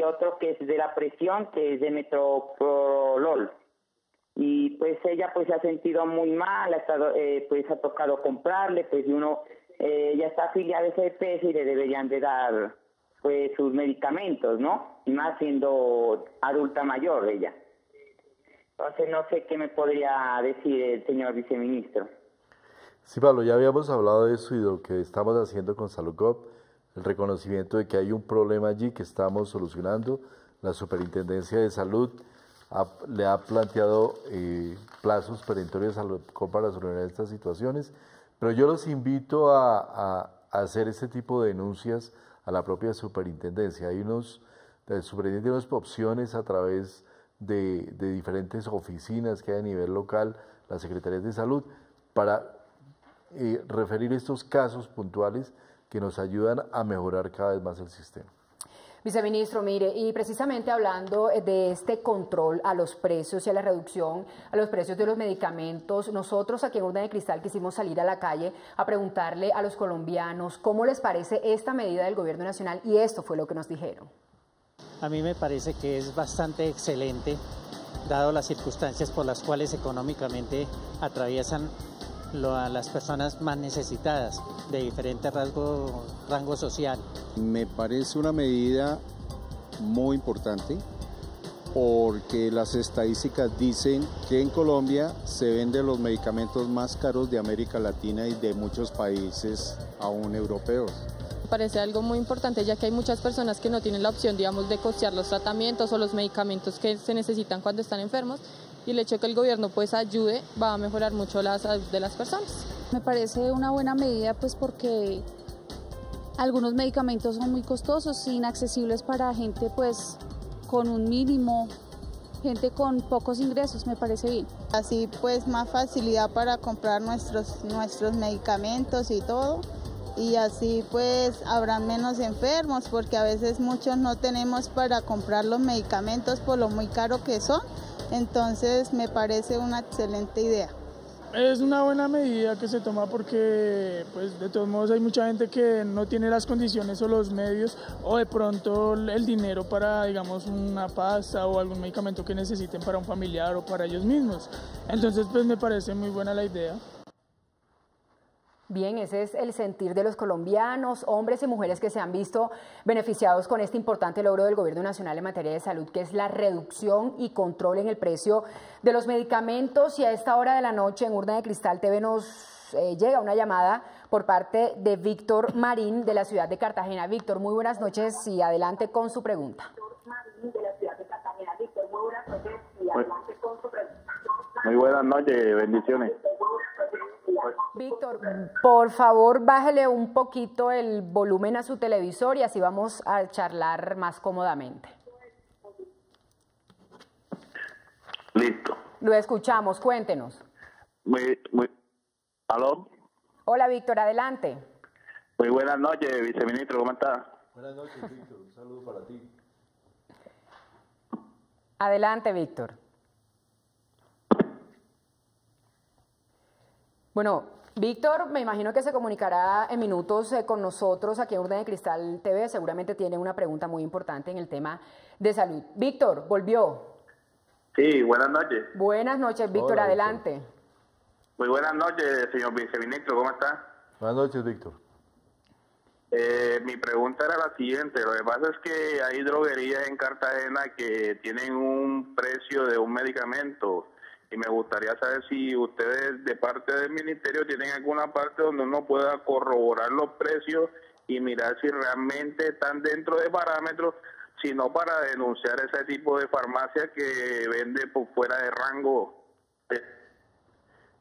L: otro que es de la presión, que es de metoprolol. Y pues ella pues se ha sentido muy mal, pues ha tocado comprarle, pues ella está afiliada a ese EPS y le deberían de dar pues sus medicamentos, ¿no? Y más siendo adulta mayor ella. Entonces no sé qué me podría decir el señor viceministro.
C: Sí, Pablo, ya habíamos hablado de eso y de lo que estamos haciendo con Saludcop, el reconocimiento de que hay un problema allí que estamos solucionando. La Superintendencia de Salud le ha planteado plazos perentorios a Saludcop para solucionar estas situaciones, pero yo los invito a hacer este tipo de denuncias a la propia superintendencia. El superintendente tiene unas opciones a través de diferentes oficinas que hay a nivel local, las secretarías de salud, para referir estos casos puntuales que nos ayudan a mejorar cada vez más el sistema.
A: Viceministro, mire, y precisamente hablando de este control a los precios y a la reducción a los precios de los medicamentos, nosotros aquí en Urna de Cristal quisimos salir a la calle a preguntarle a los colombianos cómo les parece esta medida del gobierno nacional, y esto fue lo que nos dijeron.
M: A mí me parece que es bastante excelente, dado las circunstancias por las cuales económicamente atraviesan a las personas más necesitadas de diferente rango social.
N: Me parece una medida muy importante porque las estadísticas dicen que en Colombia se venden los medicamentos más caros de América Latina y de muchos países aún europeos.
O: Me parece algo muy importante, ya que hay muchas personas que no tienen la opción, digamos, de costear los tratamientos o los medicamentos que se necesitan cuando están enfermos, y el hecho de que el gobierno pues ayude va a mejorar mucho la salud de las personas.
P: Me parece una buena medida pues porque algunos medicamentos son muy costosos, inaccesibles para gente pues con un mínimo, gente con pocos ingresos, me parece bien.
Q: Así pues más facilidad para comprar nuestros medicamentos y todo, y así pues habrá menos enfermos, porque a veces muchos no tenemos para comprar los medicamentos por lo muy caro que son. Entonces me parece una excelente idea.
R: Es una buena medida que se toma porque pues de todos modos hay mucha gente que no tiene las condiciones o los medios o de pronto el dinero para, digamos, una pasta o algún medicamento que necesiten para un familiar o para ellos mismos. Entonces pues me parece muy buena la idea.
A: Bien, ese es el sentir de los colombianos, hombres y mujeres que se han visto beneficiados con este importante logro del Gobierno Nacional en materia de salud, que es la reducción y control en el precio de los medicamentos. Y a esta hora de la noche en Urna de Cristal TV nos llega una llamada por parte de Víctor Marín de la ciudad de Cartagena. Víctor, muy buenas noches y adelante con su pregunta.
S: Muy buenas noches, bendiciones.
A: Víctor, por favor, bájele un poquito el volumen a su televisor y así vamos a charlar más cómodamente.
S: Listo.
A: Lo escuchamos, cuéntenos.
S: ¿Aló?
A: Hola, Víctor, adelante.
S: Muy buenas noches, viceministro, ¿cómo está?
C: Buenas noches, Víctor, un saludo para ti.
A: Adelante, Víctor. Bueno, Víctor, me imagino que se comunicará en minutos con nosotros aquí en Urna de Cristal TV. Seguramente tiene una pregunta muy importante en el tema de salud. Víctor, ¿volvió?
S: Sí, buenas noches.
A: Buenas noches, Víctor, hola, adelante. Víctor.
S: Muy buenas noches, señor viceministro, ¿cómo está?
C: Buenas noches, Víctor.
S: Mi pregunta era la siguiente. Lo que pasa es que hay droguerías en Cartagena que tienen un precio de un medicamento. Y me gustaría saber si ustedes de parte del ministerio tienen alguna parte donde uno pueda corroborar los precios y mirar si realmente están dentro de parámetros, sino para denunciar ese tipo de farmacia que vende por fuera de rango.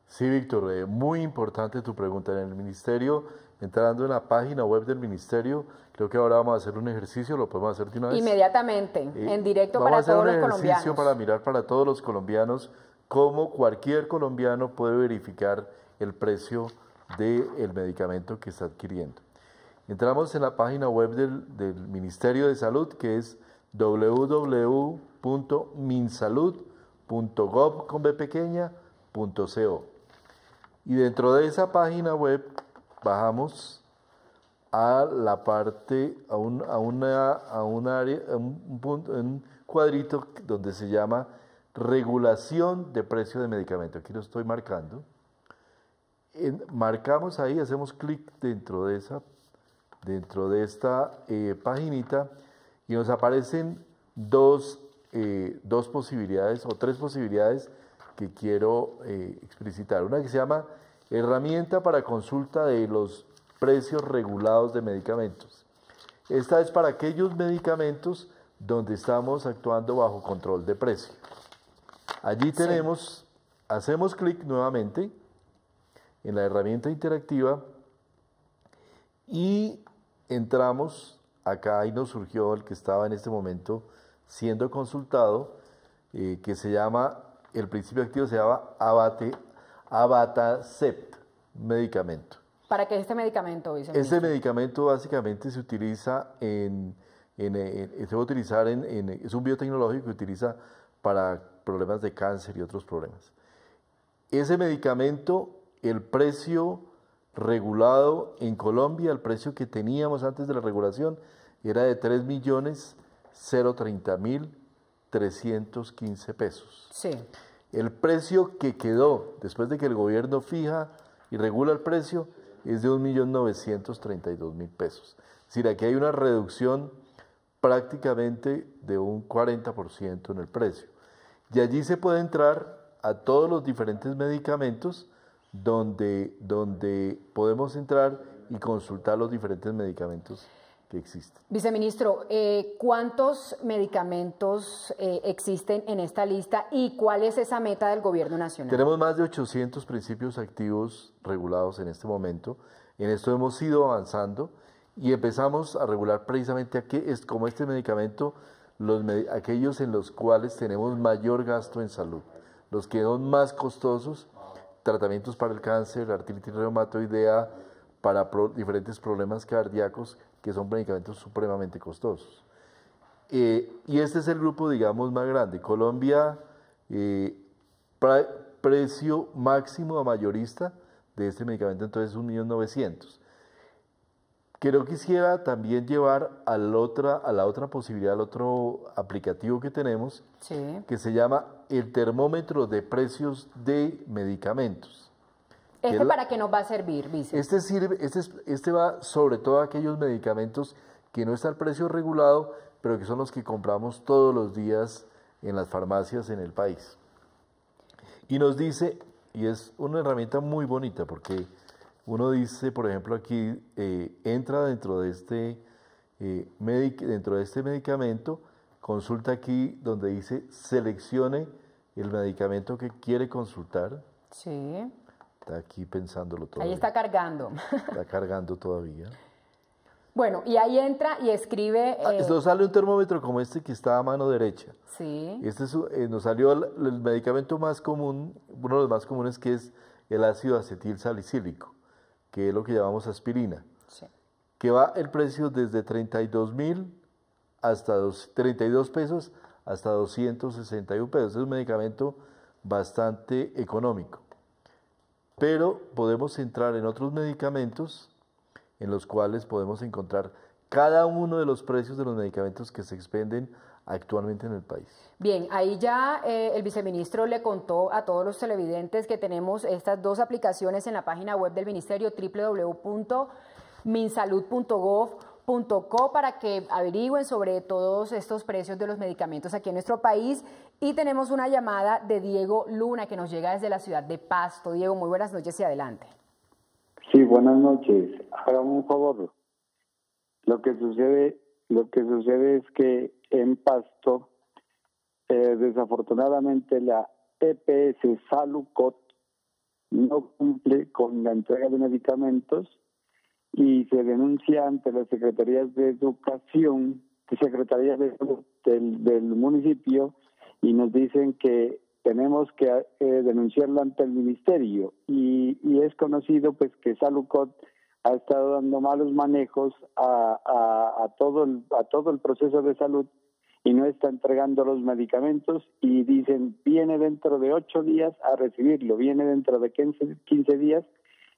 C: Sí, Víctor, muy importante tu pregunta. En el ministerio, entrando en la página web del ministerio, creo que ahora vamos a hacer un ejercicio, lo podemos hacer de una vez.
A: Inmediatamente, en directo para todos los colombianos. Vamos a hacer un ejercicio
C: para mirar para todos los colombianos cómo cualquier colombiano puede verificar el precio del medicamento que está adquiriendo. Entramos en la página web del Ministerio de Salud, que es www.minsalud.gov.co. Y dentro de esa página web bajamos a la parte, a un cuadrito donde se llama regulación de precio de medicamento. Aquí lo estoy marcando. Marcamos ahí, hacemos clic dentro de esta paginita y nos aparecen dos posibilidades o tres posibilidades que quiero explicitar. Una que se llama herramienta para consulta de los precios regulados de medicamentos. Esta es para aquellos medicamentos donde estamos actuando bajo control de precio. Allí tenemos, hacemos clic nuevamente en la herramienta interactiva y entramos acá y nos surgió el que estaba en este momento siendo consultado, que se llama, el principio activo se llama Abatacept, medicamento.
A: ¿Para qué es este medicamento, viceministro?
C: Este medicamento básicamente se utiliza es un biotecnológico que utiliza para problemas de cáncer y otros problemas. Ese medicamento, el precio regulado en Colombia, el precio que teníamos antes de la regulación, era de 3.030.315 pesos.
A: Sí.
C: El precio que quedó después de que el gobierno fija y regula el precio es de 1.932.000 pesos. Es decir, aquí hay una reducción prácticamente de un 40% en el precio. Y allí se puede entrar a todos los diferentes medicamentos donde podemos entrar y consultar los diferentes medicamentos que existen.
A: Viceministro, ¿cuántos medicamentos existen en esta lista y cuál es esa meta del gobierno nacional?
C: Tenemos más de 800 principios activos regulados en este momento. En esto hemos ido avanzando y empezamos a regular precisamente como este medicamento, aquellos en los cuales tenemos mayor gasto en salud, los que son más costosos, tratamientos para el cáncer, artritis reumatoidea, para diferentes problemas cardíacos, que son medicamentos supremamente costosos. Y este es el grupo, digamos, más grande. Colombia, precio máximo a mayorista de este medicamento, entonces 1.900.000. Pero quisiera también llevar a la otra posibilidad, al otro aplicativo que tenemos,
A: sí,
C: que se llama el termómetro de precios de medicamentos.
A: ¿Para qué nos va a servir, vice?
C: Este va sobre todo a aquellos medicamentos que no está el precio regulado, pero que son los que compramos todos los días en las farmacias en el país. Y nos dice, y es una herramienta muy bonita, porque uno dice, por ejemplo, aquí entra dentro de este medicamento, consulta aquí donde dice seleccione el medicamento que quiere consultar.
A: Sí.
C: Está aquí pensándolo todavía.
A: Ahí está cargando.
C: Está cargando todavía.
A: Bueno, y ahí entra y escribe...
C: Esto sale un termómetro como este que está a mano derecha.
A: Sí.
C: Este nos salió el medicamento más común, uno de los más comunes, que es el ácido acetil salicílico, que es lo que llamamos aspirina.
A: Sí.
C: Que va el precio desde 32.000 hasta 32 pesos hasta 261 pesos. Es un medicamento bastante económico. Pero podemos entrar en otros medicamentos en los cuales podemos encontrar cada uno de los precios de los medicamentos que se expenden actualmente en el país.
A: Bien, ahí ya el viceministro le contó a todos los televidentes que tenemos estas dos aplicaciones en la página web del ministerio, www.minsalud.gov.co, para que averigüen sobre todos estos precios de los medicamentos aquí en nuestro país. Y tenemos una llamada de Diego Luna que nos llega desde la ciudad de Pasto. Diego, muy buenas noches y adelante.
T: Sí, buenas noches. Hágame un favor. Lo que sucede es que en Pasto, desafortunadamente, la EPS Salucot no cumple con la entrega de medicamentos y se denuncia ante las secretarías de educación, secretarías de salud del municipio, y nos dicen que tenemos que denunciarlo ante el ministerio, y es conocido pues que Salucot ha estado dando malos manejos a todo el proceso de salud y no está entregando los medicamentos y dicen viene dentro de 8 días a recibirlo, viene dentro de 15 días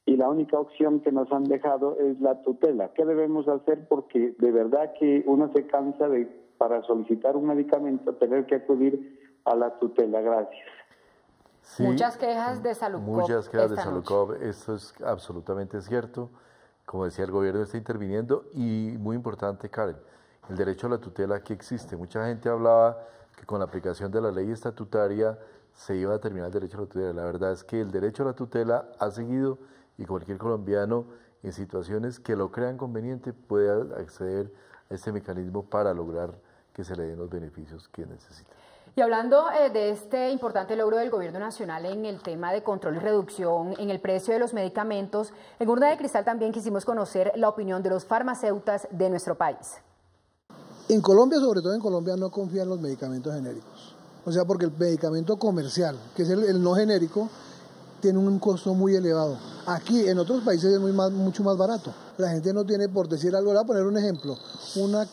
T: y la única opción que nos han dejado es la tutela. ¿Qué debemos hacer? Porque de verdad que uno se cansa de, para solicitar un medicamento, tener que acudir a la tutela. Gracias.
C: Sí,
A: muchas quejas de Saludcop.
C: Muchas quejas de Saludcop, esto es absolutamente cierto. Como decía, el gobierno está interviniendo y muy importante, Karen, el derecho a la tutela que existe. Mucha gente hablaba que con la aplicación de la ley estatutaria se iba a terminar el derecho a la tutela. La verdad es que el derecho a la tutela ha seguido y cualquier colombiano en situaciones que lo crean conveniente puede acceder a este mecanismo para lograr que se le den los beneficios que necesita.
A: Y hablando de este importante logro del Gobierno Nacional en el tema de control y reducción en el precio de los medicamentos, en Urna de Cristal también quisimos conocer la opinión de los farmacéutas de nuestro país.
U: En Colombia, sobre todo en Colombia, no confían en los medicamentos genéricos. O sea, porque el medicamento comercial, que es el no genérico, tiene un costo muy elevado. Aquí, en otros países, es mucho más barato. La gente no tiene, por decir algo, le voy a poner un ejemplo. Una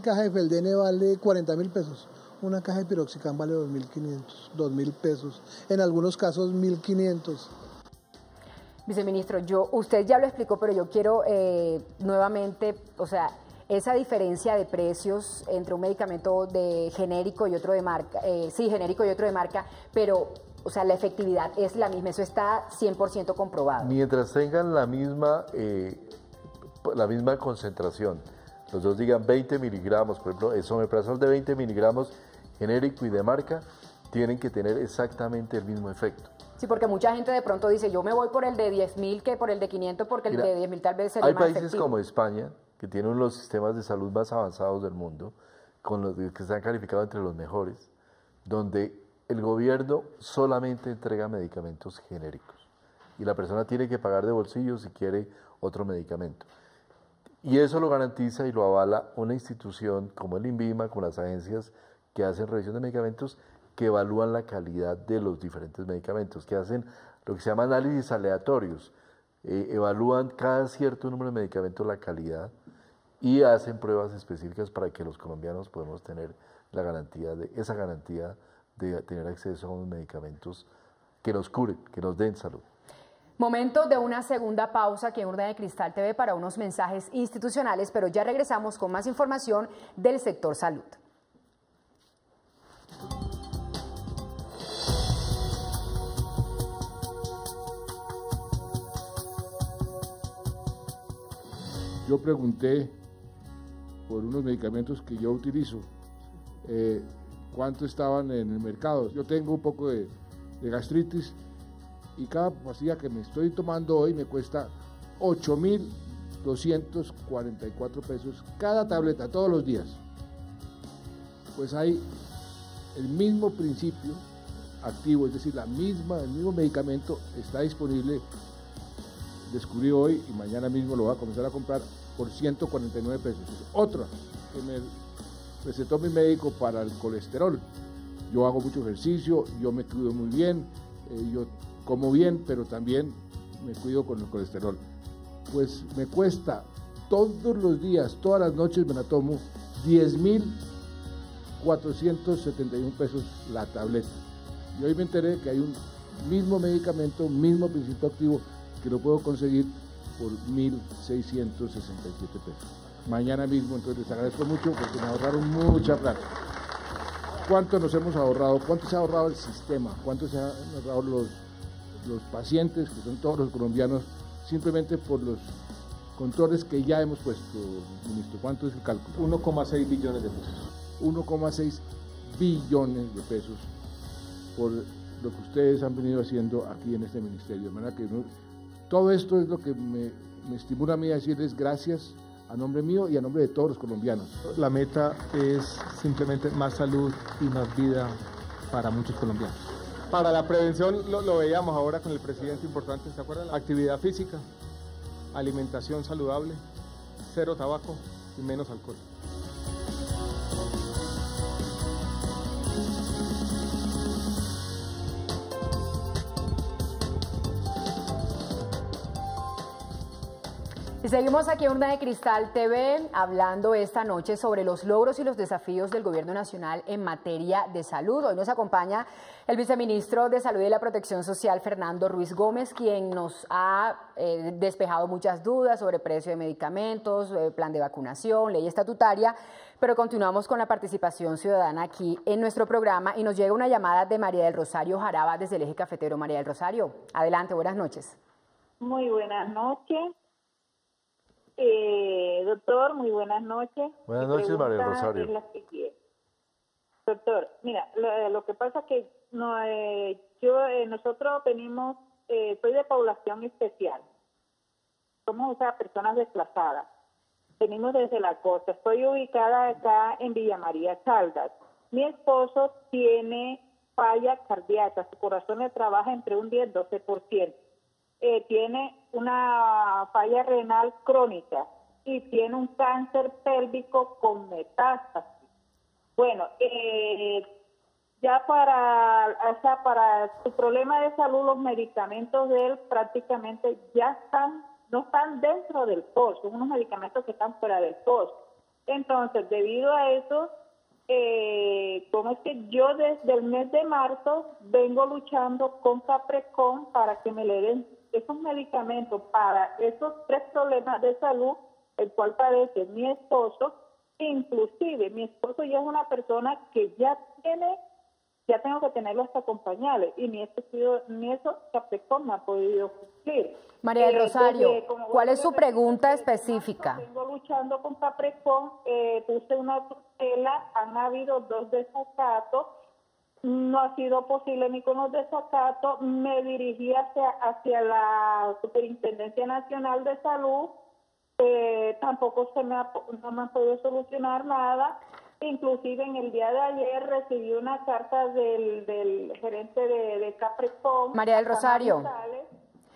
U: caja de Feldene vale 40.000 pesos. Una caja de Piroxicam vale 2.500, 2.000 pesos. En algunos casos, 1.500.
A: Viceministro, usted ya lo explicó, pero yo quiero nuevamente, o sea, esa diferencia de precios entre un medicamento de genérico y otro de marca, genérico y otro de marca, pero, o sea, la efectividad es la misma, eso está 100% comprobado.
C: Mientras tengan la misma concentración, los dos digan 20 miligramos, por ejemplo, el omeprazol de 20 miligramos genérico y de marca, tienen que tener exactamente el mismo efecto.
A: Sí, porque mucha gente de pronto dice, yo me voy por el de 10.000 que por el de 500, porque el de 10.000 tal vez sería más efectivo. Hay
C: países como España, que tienen uno de los sistemas de salud más avanzados del mundo, con los que están calificados entre los mejores, donde el gobierno solamente entrega medicamentos genéricos y la persona tiene que pagar de bolsillo si quiere otro medicamento. Y eso lo garantiza y lo avala una institución como el INVIMA, con las agencias que hacen revisión de medicamentos, que evalúan la calidad de los diferentes medicamentos, que hacen lo que se llama análisis aleatorios, evalúan cada cierto número de medicamentos la calidad y hacen pruebas específicas para que los colombianos podamos tener esa garantía de tener acceso a unos medicamentos que nos curen, que nos den salud.
A: Momento de una segunda pausa aquí en Urna de Cristal TV para unos mensajes institucionales, pero ya regresamos con más información del sector salud.
D: Yo pregunté por unos medicamentos que yo utilizo, cuánto estaban en el mercado. Yo tengo un poco de gastritis y cada pastilla que me estoy tomando hoy me cuesta 8.244 pesos cada tableta, todos los días. Pues hay el mismo principio activo, es decir, el mismo medicamento está disponible. Descubrí hoy y mañana mismo lo voy a comenzar a comprar por 149 pesos. Otra que me recetó mi médico para el colesterol. Yo hago mucho ejercicio, yo me cuido muy bien, yo como bien, pero también me cuido con el colesterol. Pues me cuesta todos los días, todas las noches me la tomo, 10.471 pesos la tableta. Y hoy me enteré que hay un mismo medicamento, mismo principio activo, que lo puedo conseguir por 1.667 pesos. Mañana mismo, entonces les agradezco mucho porque me ahorraron mucha plata. ¿Cuánto nos hemos ahorrado? ¿Cuánto se ha ahorrado el sistema? ¿Cuánto se han ahorrado los pacientes, que son todos los colombianos, simplemente por los controles que ya hemos puesto, ministro? ¿Cuánto es el cálculo?
H: 1,6 billones de pesos.
D: 1,6 billones de pesos por lo que ustedes han venido haciendo aquí en este ministerio. De manera que todo esto es lo que me estimula a mí a decirles gracias a nombre mío y a nombre de todos los colombianos.
H: La meta es simplemente más salud y más vida para muchos colombianos. Para la prevención lo veíamos ahora con el presidente, importante, ¿se acuerdan? Actividad física, alimentación saludable, cero tabaco y menos alcohol.
A: Y seguimos aquí en Urna de Cristal TV hablando esta noche sobre los logros y los desafíos del Gobierno Nacional en materia de salud. Hoy nos acompaña el viceministro de Salud y la Protección Social, Fernando Ruiz Gómez, quien nos ha despejado muchas dudas sobre precio de medicamentos, plan de vacunación, ley estatutaria, pero continuamos con la participación ciudadana aquí en nuestro programa y nos llega una llamada de María del Rosario Jaraba desde el Eje Cafetero. María del Rosario, adelante, buenas noches.
E: Muy buenas noches. Doctor, muy buenas noches.
C: Buenas noches, María Rosario.
E: Es la siguiente. Doctor, mira, lo que pasa que nosotros venimos, soy de población especial. Somos personas desplazadas. Venimos desde la costa. Estoy ubicada acá en Villa María Caldas. Mi esposo tiene falla cardíaca. Su corazón le trabaja entre un 10 y 12%. Tiene una falla renal crónica y tiene un cáncer pélvico con metástasis. Bueno, ya para su problema de salud, los medicamentos de él prácticamente ya no están dentro del POS, son unos medicamentos que están fuera del POS. Entonces, debido a eso, como es que yo desde el mes de marzo vengo luchando con Caprecon para que me le den esos medicamentos para esos 3 problemas de salud, el cual padece mi esposo. Inclusive mi esposo ya es una persona que ya tengo que tenerlo hasta acompañarle, y ni eso Caprecon me ha podido cumplir.
A: María del Rosario, ¿cuál es su pregunta específica?
E: Vengo luchando con Caprecon, puse una tutela, han habido 2 desacatos, no ha sido posible ni con los desacatos, me dirigí hacia la Superintendencia Nacional de Salud, tampoco no me han podido solucionar nada. Inclusive en el día de ayer recibí una carta del gerente de Caprecon,
A: María del Rosario,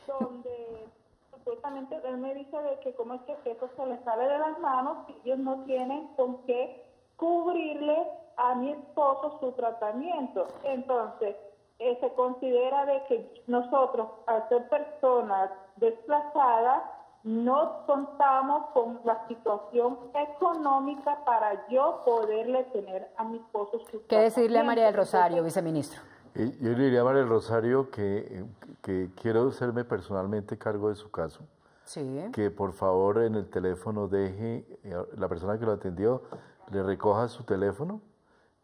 E: donde supuestamente él me dice de que cómo es que eso se les sale de las manos, que ellos no tienen con qué cubrirle a mi esposo su tratamiento. Entonces, se considera de que nosotros, al ser personas desplazadas, no contamos con la situación económica para yo poderle tener a mi esposo su tratamiento.
A: ¿Qué decirle a María del Rosario, viceministro?
C: Yo le diría a María del Rosario que quiero hacerme personalmente cargo de su caso.
A: Sí.
C: Que por favor en el teléfono deje, la persona que lo atendió le recoja su teléfono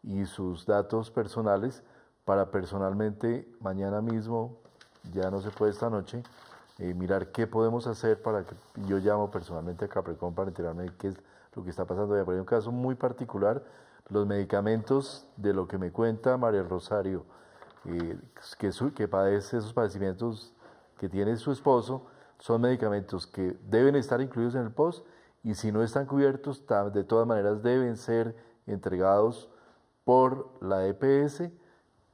C: y sus datos personales para personalmente mañana mismo, ya no se puede esta noche, mirar qué podemos hacer para que yo llamo personalmente a Caprecon para enterarme de qué es lo que está pasando allá. Pero hay un caso muy particular, los medicamentos, de lo que me cuenta María Rosario, que padece esos padecimientos que tiene su esposo, son medicamentos que deben estar incluidos en el POS, y si no están cubiertos, de todas maneras deben ser entregados por la EPS,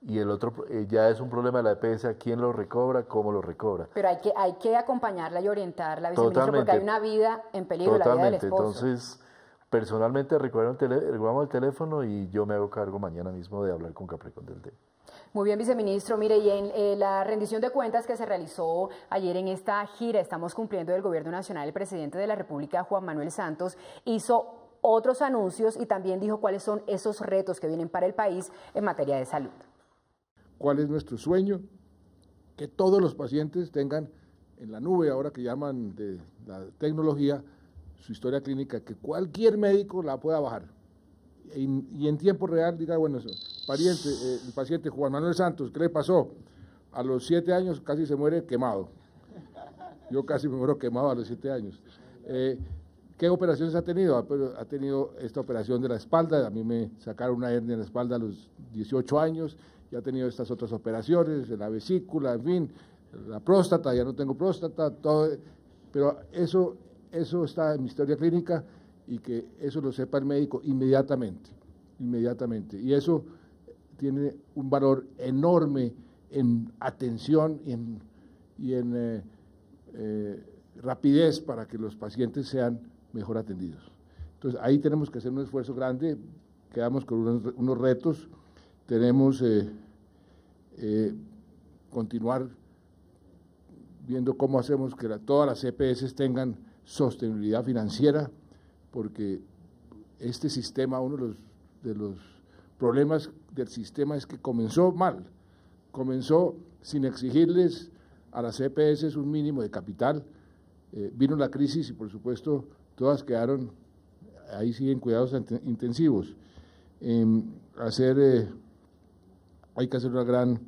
C: y el otro ya es un problema de la EPS, a quién lo recobra, cómo lo recobra.
A: Pero hay que acompañarla y orientarla, viceministro, porque hay una vida en peligro, la vida del esposo.
C: Entonces, personalmente recuerdo el teléfono y yo me hago cargo mañana mismo de hablar con Caprecon del tema.
A: Muy bien, viceministro. Mire, y en la rendición de cuentas que se realizó ayer en esta gira Estamos Cumpliendo del Gobierno Nacional, el presidente de la República, Juan Manuel Santos, hizo otros anuncios y también dijo cuáles son esos retos que vienen para el país en materia de salud.
D: ¿Cuál es nuestro sueño? Que todos los pacientes tengan en la nube, ahora que llaman de la tecnología, su historia clínica, que cualquier médico la pueda bajar. Y en tiempo real diga, bueno, el paciente Juan Manuel Santos, ¿qué le pasó? A los 7 años casi se muere quemado. Yo casi me muero quemado a los 7 años. ¿Qué operaciones ha tenido? Ha tenido esta operación de la espalda, a mí me sacaron una hernia en la espalda a los 18 años, y ha tenido estas otras operaciones, la vesícula, en fin, la próstata, ya no tengo próstata, todo, pero eso está en mi historia clínica, y que eso lo sepa el médico inmediatamente, y eso tiene un valor enorme en atención y en rapidez para que los pacientes sean mejor atendidos. Entonces ahí tenemos que hacer un esfuerzo grande, quedamos con unos retos, tenemos continuar viendo cómo hacemos que todas las EPS tengan sostenibilidad financiera, porque este sistema, uno de los problemas del sistema es que comenzó mal, comenzó sin exigirles a las EPS un mínimo de capital, vino la crisis y por supuesto todas quedaron, ahí siguen cuidados intensivos. Hay que hacer un gran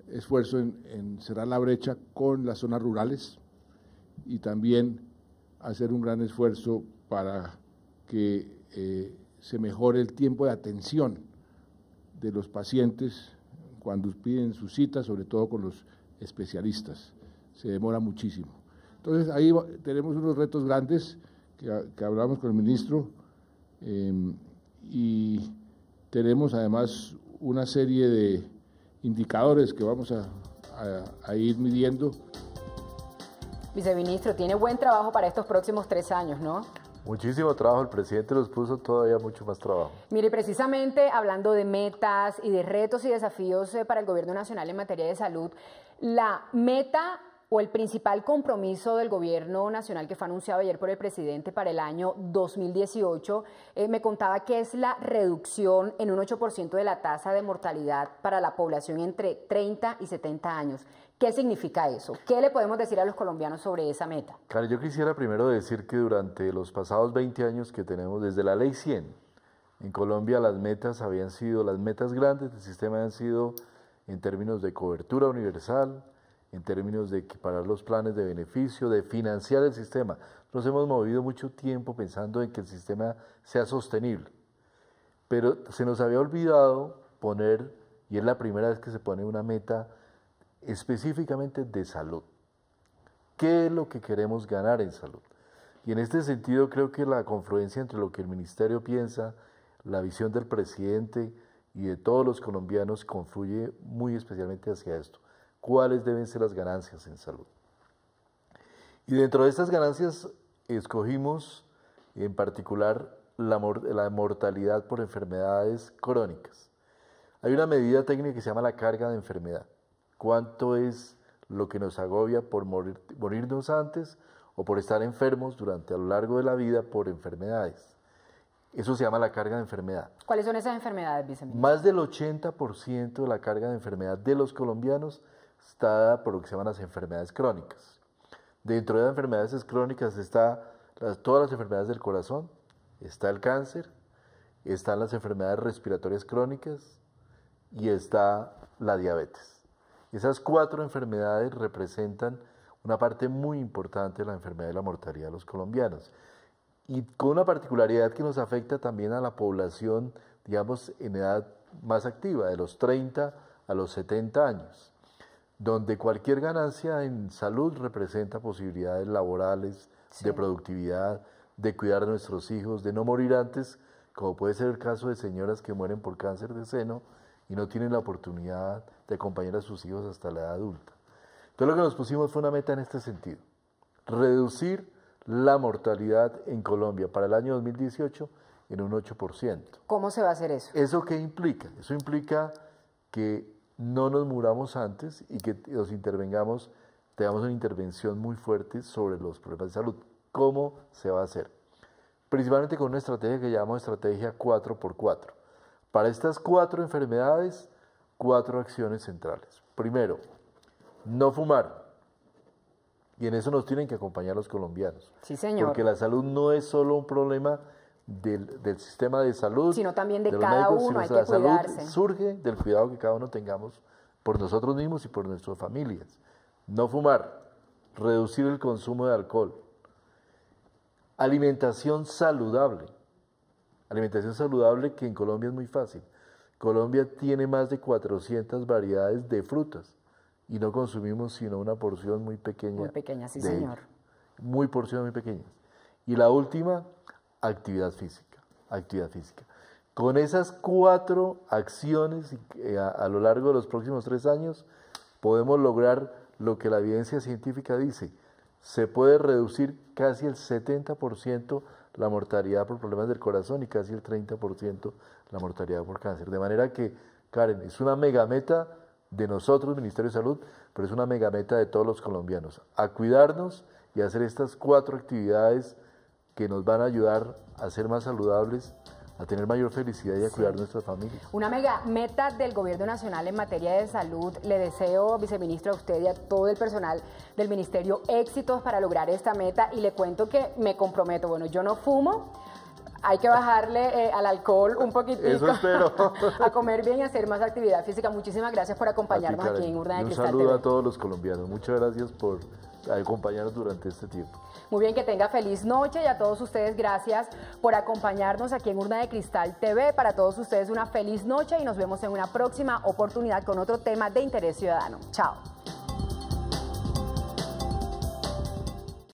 D: esfuerzo en cerrar la brecha con las zonas rurales y también hacer un gran esfuerzo para que se mejore el tiempo de atención de los pacientes cuando piden su cita, sobre todo con los especialistas. Se demora muchísimo. Entonces, ahí tenemos unos retos grandes que hablamos con el ministro y tenemos además una serie de indicadores que vamos a ir midiendo.
A: Viceministro, tiene buen trabajo para estos próximos 3 años, ¿no?
C: Muchísimo trabajo, el presidente nos puso todavía mucho más trabajo.
A: Mire, precisamente hablando de metas y de retos y desafíos para el Gobierno Nacional en materia de salud, la meta o el principal compromiso del Gobierno Nacional que fue anunciado ayer por el presidente para el año 2018, me contaba que es la reducción en un 8% de la tasa de mortalidad para la población entre 30 y 70 años. ¿Qué significa eso? ¿Qué le podemos decir a los colombianos sobre esa meta?
C: Claro, yo quisiera primero decir que durante los pasados 20 años que tenemos, desde la Ley 100, en Colombia las metas grandes del sistema han sido en términos de cobertura universal, en términos de equiparar los planes de beneficio, de financiar el sistema. Nos hemos movido mucho tiempo pensando en que el sistema sea sostenible, pero se nos había olvidado poner, y es la primera vez que se pone una meta específicamente de salud. ¿Qué es lo que queremos ganar en salud? Y en este sentido creo que la confluencia entre lo que el ministerio piensa, la visión del presidente y de todos los colombianos confluye muy especialmente hacia esto. ¿Cuáles deben ser las ganancias en salud? Y dentro de estas ganancias escogimos en particular la mortalidad por enfermedades crónicas. Hay una medida técnica que se llama la carga de enfermedad. ¿Cuánto es lo que nos agobia por morirnos antes o por estar enfermos a lo largo de la vida por enfermedades? Eso se llama la carga de enfermedad.
A: ¿Cuáles son esas enfermedades, viceministro?
C: Más del 80% de la carga de enfermedad de los colombianos está dada por lo que se llaman las enfermedades crónicas. Dentro de las enfermedades crónicas están todas las enfermedades del corazón, está el cáncer, están las enfermedades respiratorias crónicas y está la diabetes. Esas 4 enfermedades representan una parte muy importante de la enfermedad y la mortalidad de los colombianos. Y con una particularidad que nos afecta también a la población, digamos, en edad más activa, de los 30 a los 70 años, donde cualquier ganancia en salud representa posibilidades laborales, de productividad, de cuidar a nuestros hijos, de no morir antes, como puede ser el caso de señoras que mueren por cáncer de seno y no tienen la oportunidad de acompañar a sus hijos hasta la edad adulta. Entonces lo que nos pusimos fue una meta en este sentido, reducir la mortalidad en Colombia para el año 2018 en un 8%.
A: ¿Cómo se va a hacer eso?
C: ¿Eso qué implica? Eso implica que no nos muramos antes y que nos intervengamos, tengamos una intervención muy fuerte sobre los problemas de salud. ¿Cómo se va a hacer? Principalmente con una estrategia que llamamos estrategia 4x4. Para estas 4 enfermedades, 4 acciones centrales. Primero, no fumar. Y en eso nos tienen que acompañar los colombianos.
A: Sí, señor.
C: Porque la salud no es solo un problema del sistema de salud,
A: sino también de cada médicos, uno, hay que cuidarse.
C: La salud surge del cuidado que cada uno tengamos por nosotros mismos y por nuestras familias. No fumar, reducir el consumo de alcohol. Alimentación saludable. Alimentación saludable que en Colombia es muy fácil. Colombia tiene más de 400 variedades de frutas y no consumimos sino una porción muy pequeña.
A: Muy pequeña, sí, señor.
C: Porciones muy pequeñas. Y la última, actividad física. Actividad física. Con esas 4 acciones a lo largo de los próximos 3 años podemos lograr lo que la evidencia científica dice. Se puede reducir casi el 70% la mortalidad por problemas del corazón y casi el 30% la mortalidad por cáncer. De manera que, Karen, es una megameta de nosotros, Ministerio de Salud, pero es una megameta de todos los colombianos. A cuidarnos y hacer estas 4 actividades que nos van a ayudar a ser más saludables, a tener mayor felicidad y a cuidar nuestras familias.
A: Una mega meta del Gobierno Nacional en materia de salud. Le deseo, viceministro, a usted y a todo el personal del Ministerio éxitos para lograr esta meta, y le cuento que me comprometo. Bueno, yo no fumo, hay que bajarle al alcohol un poquitico.
C: Eso espero.
A: A comer bien y hacer más actividad física. Muchísimas gracias por acompañarnos aquí en Urna de Cristal.
C: Un saludo
A: TV.
C: a todos los colombianos. Muchas gracias por acompañarnos durante este tiempo.
A: Muy bien, que tenga feliz noche, y a todos ustedes gracias por acompañarnos aquí en Urna de Cristal TV. Para todos ustedes una feliz noche y nos vemos en una próxima oportunidad con otro tema de interés ciudadano. Chao.